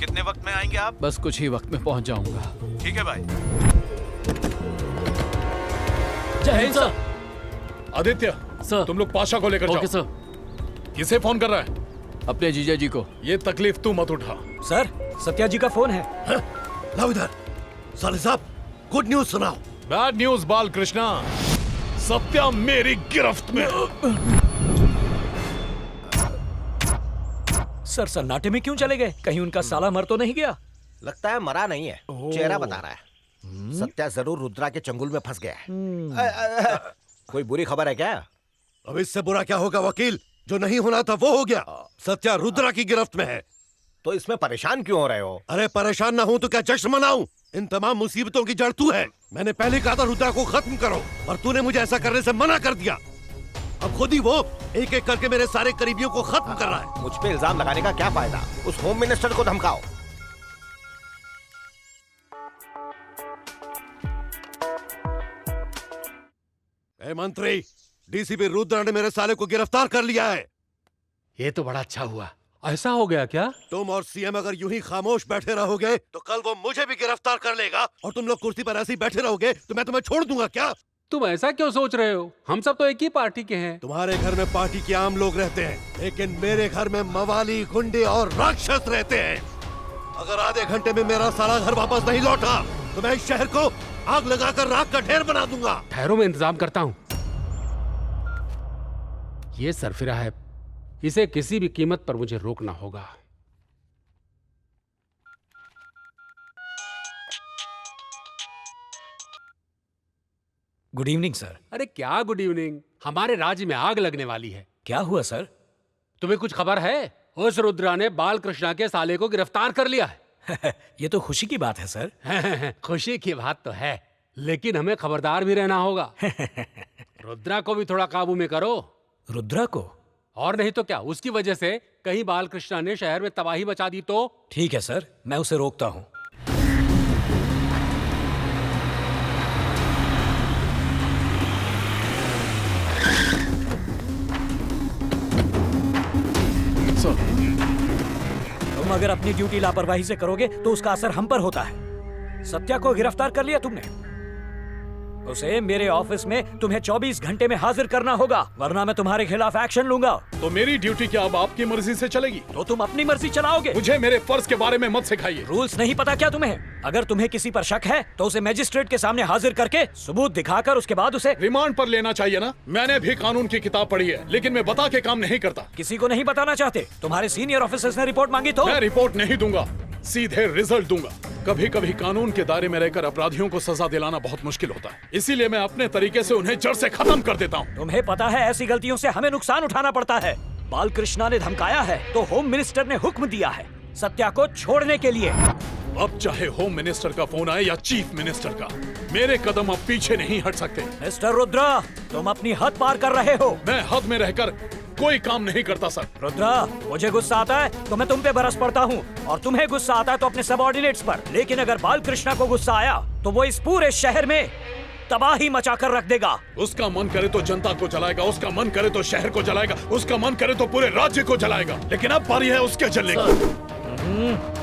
कितने वक्त में आएंगे आप? बस कुछ ही वक्त में पहुँच जाऊंगा। ठीक है भाई। जय हिंद सर। आदित्य सर, तुम लोग पाशा को लेकर जाओ। Okay sir. किसे फोन कर रहा है? अपने जीजा जी को। ये तकलीफ तू मत उठा। सर, सत्या जी का फोन है। लाओ इधर। साले साहब, गुड न्यूज सुनाओ। बैड न्यूज बाल कृष्णा, सत्या मेरी गिरफ्त में। सर सन्नाटे में क्यों चले गए? कहीं उनका साला मर तो नहीं गया? लगता है मरा नहीं है, चेहरा बता रहा है। सत्या जरूर रुद्रा के चंगुल में फंस गया है। कोई बुरी खबर है क्या? अब इससे बुरा क्या होगा वकील? जो नहीं होना था वो हो गया। सत्या रुद्रा की गिरफ्त में है। तो इसमें परेशान क्यों हो रहे हो? अरे परेशान ना हूं तो क्या जश्न मनाऊं? इन तमाम मुसीबतों की जड़ तू है। मैंने पहले कहा था रुद्रा को खत्म करो, पर तूने मुझे ऐसा करने से मना कर दिया। अब खुद ही वो एक एक करके मेरे सारे करीबियों को खत्म कर रहा है। मुझ पे इल्जाम लगाने का क्या फायदा? उस होम मिनिस्टर को धमकाओ। ए मंत्री, डीसीपी रुद्रा ने मेरे साले को गिरफ्तार कर लिया है। ये तो बड़ा अच्छा हुआ। ऐसा हो गया क्या? तुम और सीएम अगर यूं ही खामोश बैठे रहोगे तो कल वो मुझे भी गिरफ्तार कर लेगा, और तुम लोग कुर्सी पर ऐसे ही बैठे रहोगे तो मैं तुम्हें छोड़ दूंगा क्या? तुम ऐसा क्यों सोच रहे हो? हम सब तो एक ही पार्टी के हैं। तुम्हारे घर में पार्टी के आम लोग रहते हैं, लेकिन मेरे घर में मवाली, गुंडे और राक्षस रहते हैं। अगर आधे घंटे में मेरा साला घर वापस नहीं लौटा तो मैं इस शहर को आग लगाकर राख का ढेर बना दूंगा। ठहरो, मैं इंतजाम करता हूँ। ये सरफिरा है, इसे किसी भी कीमत पर मुझे रोकना होगा। Good evening sir. अरे क्या गुड इवनिंग? हमारे राज्य में आग लगने वाली है। क्या हुआ सर? तुम्हें कुछ खबर है? उस रुद्रा ने बाल कृष्णा के साले को गिरफ्तार कर लिया है। ये तो खुशी की बात है सर। खुशी की बात तो है, लेकिन हमें खबरदार भी रहना होगा। रुद्रा को भी थोड़ा काबू में करो। रुद्रा को? और नहीं तो क्या, उसकी वजह से कहीं बाल कृष्णा ने शहर में तबाही मचा दी तो? ठीक है सर, मैं उसे रोकता हूँ। तुम अगर अपनी ड्यूटी लापरवाही से करोगे तो उसका असर हम पर होता है। सत्या को गिरफ्तार कर लिया तुमने, उसे मेरे ऑफिस में तुम्हें 24 घंटे में हाजिर करना होगा, वरना मैं तुम्हारे खिलाफ एक्शन लूंगा। तो मेरी ड्यूटी क्या अब आपकी मर्जी से चलेगी? तो तुम अपनी मर्जी चलाओगे। मुझे मेरे फर्ज के बारे में मत सिखाइए। रूल्स नहीं पता क्या तुम्हें? अगर तुम्हें किसी पर शक है तो उसे मजिस्ट्रेट के सामने हाजिर करके सबूत दिखाकर उसके बाद उसे रिमांड पर लेना चाहिए ना। मैंने भी कानून की किताब पढ़ी है, लेकिन मैं बता के काम नहीं करता। किसी को नहीं बताना चाहते? तुम्हारे सीनियर ऑफिसर्स ने रिपोर्ट मांगी तो? मैं रिपोर्ट नहीं दूंगा, सीधे रिजल्ट दूंगा। कभी कभी कानून के दायरे में रहकर अपराधियों को सजा दिलाना बहुत मुश्किल होता है, इसीलिए मैं अपने तरीके से उन्हें जड़ से खत्म कर देता हूँ। तुम्हें पता है ऐसी गलतियों से हमें नुकसान उठाना पड़ता है। बाल कृष्णा ने धमकाया है तो होम मिनिस्टर ने हुक्म दिया है सत्या को छोड़ने के लिए। अब चाहे होम मिनिस्टर का फोन आए या चीफ मिनिस्टर का, मेरे कदम अब पीछे नहीं हट सकते। मिस्टर रुद्रा, तुम अपनी हद पार कर रहे हो। मैं हद में रहकर कोई काम नहीं करता सर। रुद्रा, मुझे गुस्सा आता है तो मैं तुम पे बरस पड़ता हूँ, और तुम्हें गुस्सा आता है तो अपने सबऑर्डिनेट्स पर। लेकिन अगर बाल कृष्णा को गुस्सा आया तो वो इस पूरे शहर में तबाही मचा कर रख देगा। उसका मन करे तो जनता को जलाएगा, उसका मन करे तो शहर को जलाएगा, उसका मन करे तो पूरे राज्य को जलाएगा। लेकिन अब बारी है उसके जलने की।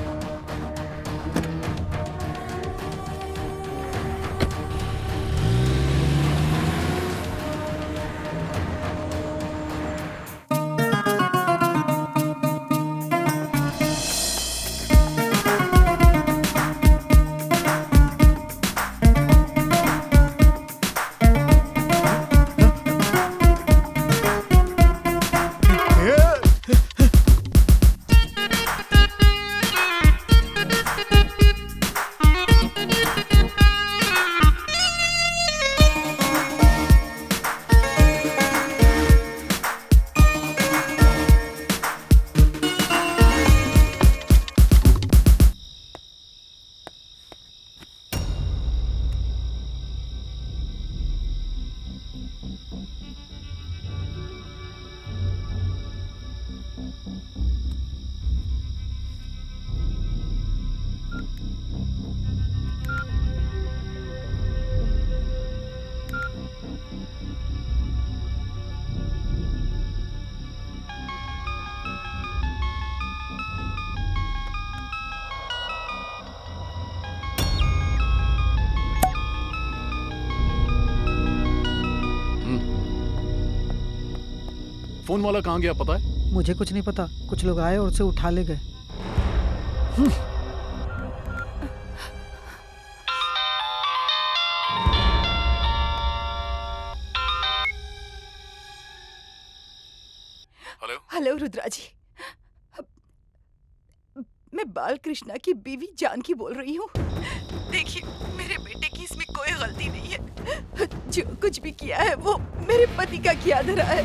फोन वाला कहाँ गया पता है? मुझे कुछ नहीं पता, कुछ लोग आए और उसे उठा ले गए। हेलो रुद्रा जी, मैं बालकृष्णा की बीवी जानकी बोल रही हूँ। देखिए, मेरे बेटे की इसमें कोई गलती नहीं है। जो कुछ भी किया है वो मेरे पति का किया धरा है।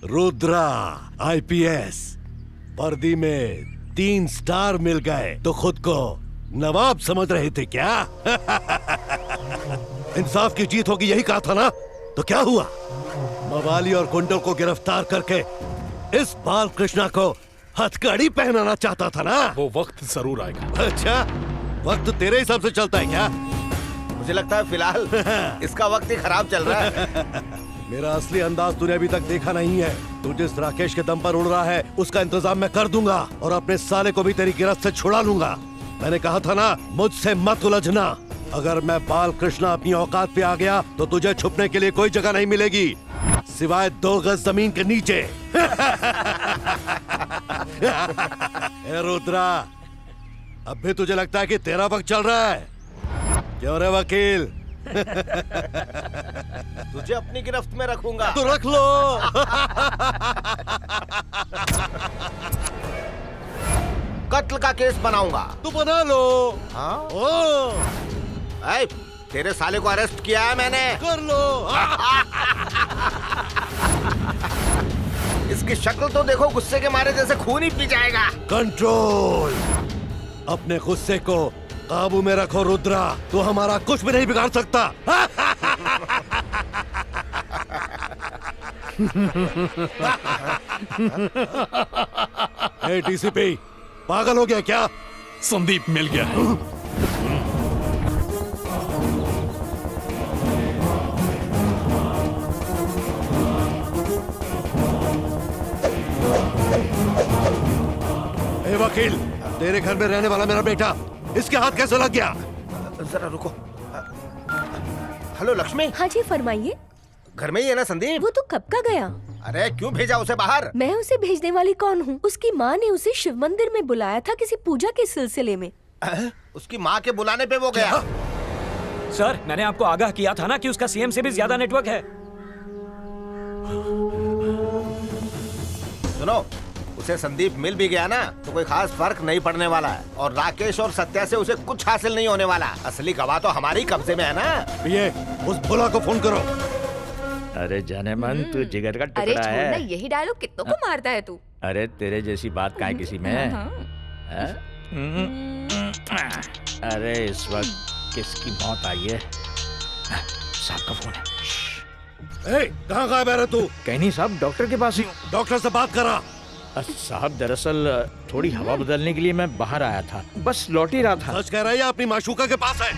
रुद्रा आईपीएस, वर्दी में 3 स्टार मिल गए तो खुद को नवाब समझ रहे थे क्या? इंसाफ की जीत होगी, यही कहा था ना? तो क्या हुआ? मवाली और गुंडों को गिरफ्तार करके इस बालकृष्णा को हथकड़ी पहनाना चाहता था ना? वो वक्त जरूर आएगा। अच्छा, वक्त तेरे हिसाब से चलता है क्या? मुझे लगता है फिलहाल इसका वक्त ही खराब चल रहा है। मेरा असली अंदाज तूने अभी तक देखा नहीं है। तू जिस राकेश के दम पर उड़ रहा है उसका इंतजाम मैं कर दूंगा और अपने साले को भी तेरी गिरफ्त से छुड़ा लूंगा। मैंने कहा था ना, मुझसे मत उलझना। अगर मैं बालकृष्णा अपनी औकात पे आ गया तो तुझे छुपने के लिए कोई जगह नहीं मिलेगी सिवाय 2 गज जमीन के नीचे। ए रुद्रा, अब भी तुझे लगता है कि तेरा वक्त चल रहा है? क्यों रे वकील? तुझे अपनी गिरफ्त में रखूंगा। तो रख लो। कत्ल का केस बनाऊंगा। तू बना लो। हाँ? ऐ, तेरे साले को अरेस्ट किया है मैंने। कर लो। इसकी शक्ल तो देखो, गुस्से के मारे जैसे खून ही पी जाएगा। कंट्रोल, अपने गुस्से को काबू में रखो रुद्रा, तो हमारा कुछ भी नहीं बिगाड़ सकता। ए डीसीपी, पागल हो गया क्या? संदीप मिल गया है। ए वकील, तेरे घर में रहने वाला मेरा बेटा, इसके हाथ कैसे लग गया? जरा रुको। हेलो लक्ष्मी। हाँ जी, फरमाइए। घर में ही है ना संदीप? वो तो कब का गया। अरे क्यों भेजा उसे बाहर? मैं उसे भेजने वाली कौन हूँ? उसकी माँ ने उसे शिव मंदिर में बुलाया था किसी पूजा के सिलसिले में। उसकी माँ के बुलाने पे वो गया? सर, मैंने आपको आगाह किया था ना कि उसका सीएम से भी ज्यादा नेटवर्क है। सुनो, उसे संदीप मिल भी गया ना तो कोई खास फर्क नहीं पड़ने वाला है और राकेश और सत्या से उसे कुछ हासिल नहीं होने वाला। असली गवाह तो हमारी कब्जे में है ना। ये उस भोला को फोन करो। अरे जाने मन, तू जिगर का अरे टुकड़ा छोड़ना, है। यही डायलॉग कितनों को मारता है तू। अरे तेरे जैसी बात काहे किसी में है? अरे इस वक्त किसकी मौत आई है? साहब का फोन है। कहाँ गायब है तू? कहीं नहीं साहब, डॉक्टर के पास ही हूँ। डॉक्टर से बात करा। साहब दरअसल थोड़ी हवा बदलने के लिए मैं बाहर आया था, बस लौट ही रहा था। सच कह रहा है या अपनी माशूका के पास है?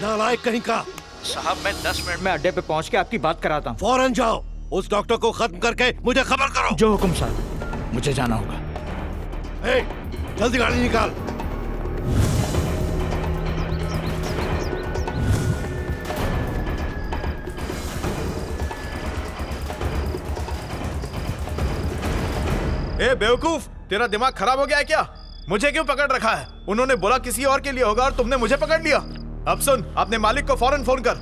नालायक कहीं का। साहब मैं 10 मिनट में अड्डे पे पहुंच के आपकी बात कराता हूँ। फौरन जाओ, उस डॉक्टर को खत्म करके मुझे खबर करो। जो हुक्म साहब, मुझे जाना होगा। जल्दी गाड़ी निकाल। ए बेवकूफ, तेरा दिमाग खराब हो गया है क्या? मुझे क्यों पकड़ रखा है? उन्होंने बोला किसी और के लिए होगा और तुमने मुझे पकड़ लिया। अब सुन, अपने मालिक को फौरन फोन कर।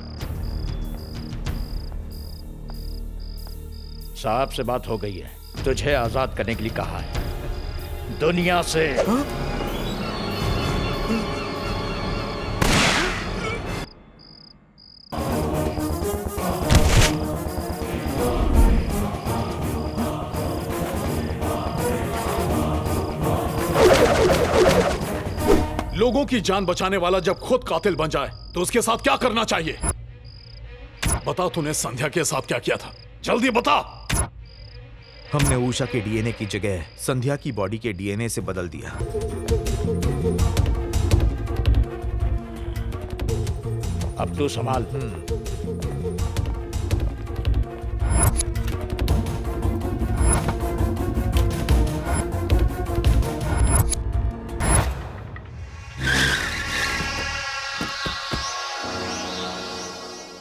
साहब से बात हो गई है, तुझे आजाद करने के लिए कहा है दुनिया से। लोगों की जान बचाने वाला जब खुद कातिल बन जाए तो उसके साथ क्या करना चाहिए? बता, तूने संध्या के साथ क्या किया था? जल्दी बता। हमने उषा के डीएनए की जगह संध्या की बॉडी के डीएनए से बदल दिया। अब तू संभाल।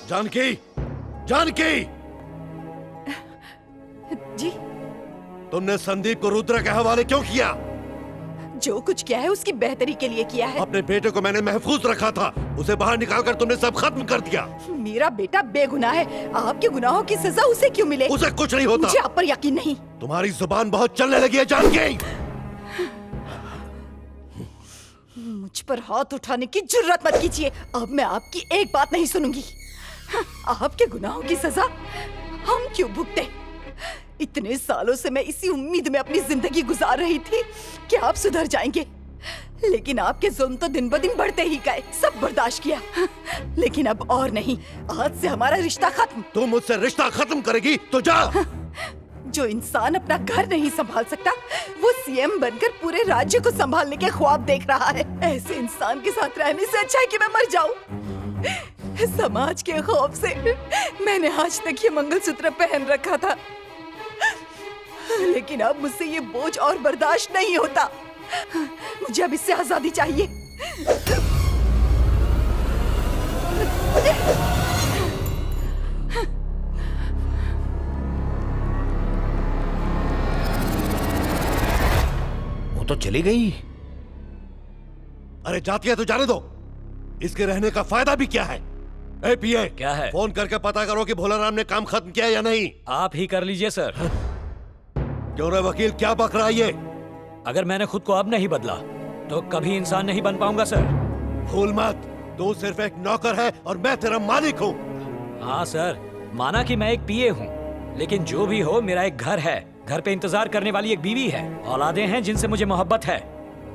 जानकी, जानकी, जी, तुमने संदीप को रुद्र के हवाले क्यों किया? जो कुछ किया है उसकी बेहतरी के लिए किया है। अपने बेटे को मैंने महफूज रखा था, उसे बाहर निकालकर तुमने सब खत्म कर दिया। मेरा बेटा बेगुनाह है, आपके गुनाहों की सजा उसे क्यों मिले? उसे कुछ नहीं होता। मुझे आप पर यकीन नहीं। तुम्हारी जुबान बहुत चलने लगी है जानकी। मुझ पर हाथ उठाने की जुर्रत मत कीजिए। अब मैं आपकी एक बात नहीं सुनूंगी। आपके गुनाहों की सजा हम क्यों भुगते? इतने सालों से मैं इसी उम्मीद में अपनी जिंदगी गुजार रही थी कि आप सुधर जाएंगे, लेकिन आपके जुल्म तो दिन ब दिन बढ़ते ही गए। सब बर्दाश्त किया, लेकिन अब और नहीं। आज से हमारा रिश्ता खत्म। तुम मुझसे रिश्ता खत्म करेगी तो जा। जो इंसान अपना घर नहीं संभाल सकता, वो सीएम बनकर पूरे राज्य को संभालने के ख्वाब देख रहा है। ऐसे इंसान के साथ रहने से अच्छा है कि मैं मर जाऊं। समाज के खौफ से मैंने आज तक ये मंगलसूत्र पहन रखा था, लेकिन अब मुझसे ये बोझ और बर्दाश्त नहीं होता। मुझे अब इससे आजादी चाहिए। वो तो चली गई। अरे जाती है तो जाने दो, इसके रहने का फायदा भी क्या है? ए पीए, क्या है? फोन करके पता करो कि भोलाराम ने काम खत्म किया या नहीं। आप ही कर लीजिए सर। क्यों रे वकील, क्या बक रहा है ये? अगर मैंने खुद को अब नहीं बदला तो कभी इंसान नहीं बन पाऊंगा सर। भूल मत, तू सिर्फ एक नौकर है और मैं तेरा मालिक हूँ। हाँ सर, माना कि मैं एक पीए हूँ, लेकिन जो भी हो मेरा एक घर है। घर पे इंतजार करने वाली एक बीवी है, औलादें हैं जिनसे मुझे मोहब्बत है,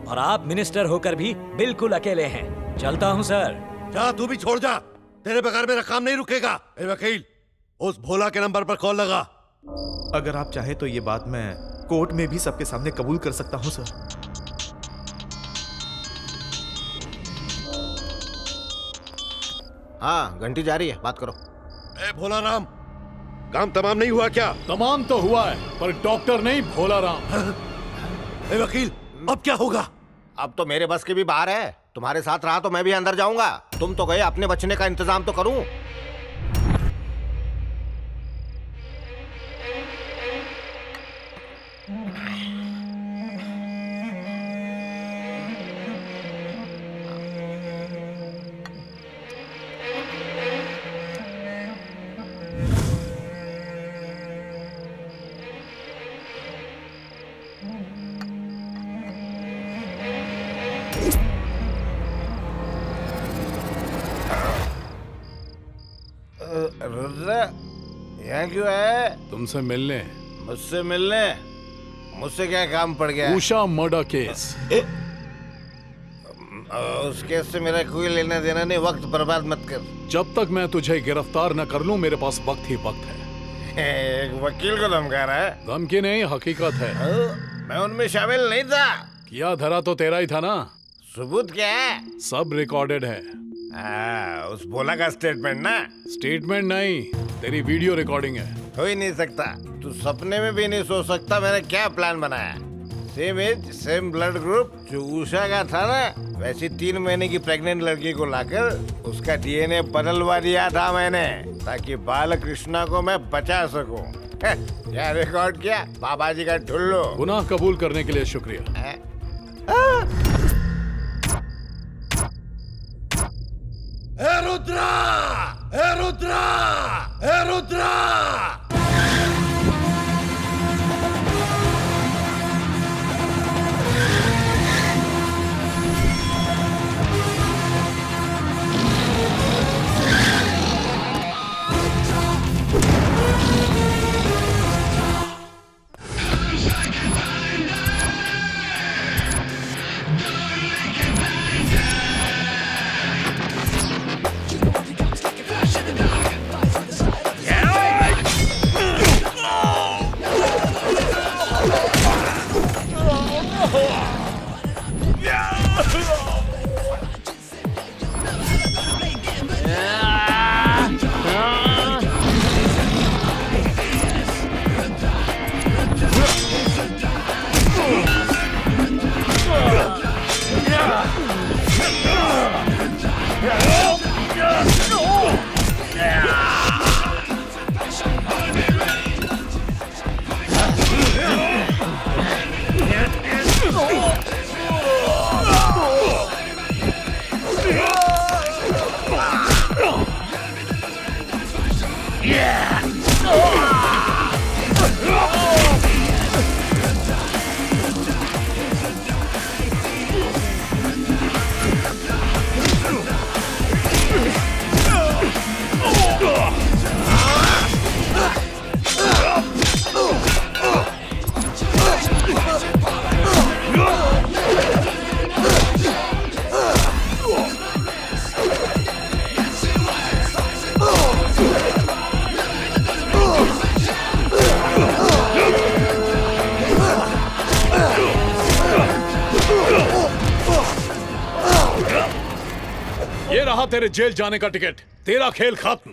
और आप मिनिस्टर होकर भी बिल्कुल अकेले हैं। चलता हूँ सर। जा, तू भी छोड़ जा, तेरे बगैर मेरा काम नहीं रुकेगा। ए वकील, उस भोला के नंबर पर कॉल लगा। अगर आप चाहे तो ये बात मैं कोर्ट में भी सबके सामने कबूल कर सकता हूँ सर। हाँ, घंटी जा रही है, बात करो। ए भोलाराम, काम तमाम नहीं हुआ क्या? तमाम तो हुआ है, पर डॉक्टर नहीं भोलाराम। ए वकील, अब क्या होगा? अब तो मेरे बस के भी बाहर है। तुम्हारे साथ रहा तो मैं भी अंदर जाऊंगा। तुम तो गए, अपने बचने का इंतजाम तो करूं। रुद्र, यहाँ क्यों है? तुमसे मिलने। मुझसे मिलने? मुझसे क्या काम पड़ गया? Usha murder case. उस केस से मेरा कोई लेना देना नहीं। वक्त बर्बाद मत कर। जब तक मैं तुझे गिरफ्तार न कर लूं, मेरे पास वक्त ही वक्त है। एक वकील को धमका रहा है? धमकी नहीं, हकीकत है। मैं उनमें शामिल नहीं था। किया धरा तो तेरा ही था ना। सबूत क्या है? सब रिकॉर्डेड है। उस भोला का स्टेटमेंट ना? स्टेटमेंट नहीं, तेरी वीडियो रिकॉर्डिंग है। हो ही नहीं सकता। तू सपने में भी नहीं सोच सकता मैंने क्या प्लान बनाया। Same age, same blood group जो उषा का था ना, वैसी 3 महीने की प्रेग्नेंट लड़की को लाकर उसका डीएनए बदलवा दिया था मैंने, ताकि बालकृष्णा को मैं बचा सकूं। क्या रिकॉर्ड किया बाबा जी का ढुल्लो। गुनाह कबूल करने के लिए शुक्रिया। रुद्रा! ए रुद्रा! ए रुद्रा! ये रहा तेरे जेल जाने का टिकट। तेरा खेल खत्म।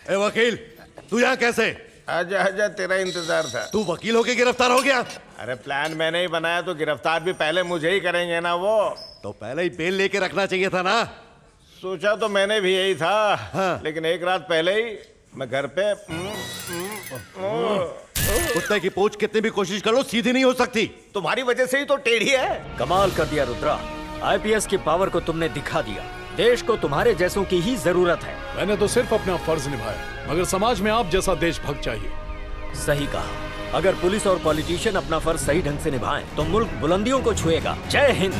ए वकील, तू यहाँ कैसे? आजा आजा, तेरा इंतजार था। तू वकील होके गिरफ्तार हो गया? अरे प्लान मैंने ही बनाया तो गिरफ्तार भी पहले मुझे ही करेंगे ना वो। तो पहले ही बेल लेके रखना चाहिए था ना। सोचा तो मैंने भी यही था। हाँ। लेकिन एक रात पहले ही मैं घर पे कुत्ते की पूंछ कितनी भी कोशिश कर लो सीधी नहीं हो सकती। तुम्हारी वजह से ही तो टेढ़ी है। कमाल कर दिया रुद्रा, आईपीएस की पावर को तुमने दिखा दिया। देश को तुम्हारे जैसों की ही जरूरत है। मैंने तो सिर्फ अपना फर्ज निभाया, मगर समाज में आप जैसा देशभक्त चाहिए। सही कहा। अगर पुलिस और पॉलिटिशियन अपना फर्ज सही ढंग से निभाएं, तो मुल्क बुलंदियों को छुएगा। जय हिंद।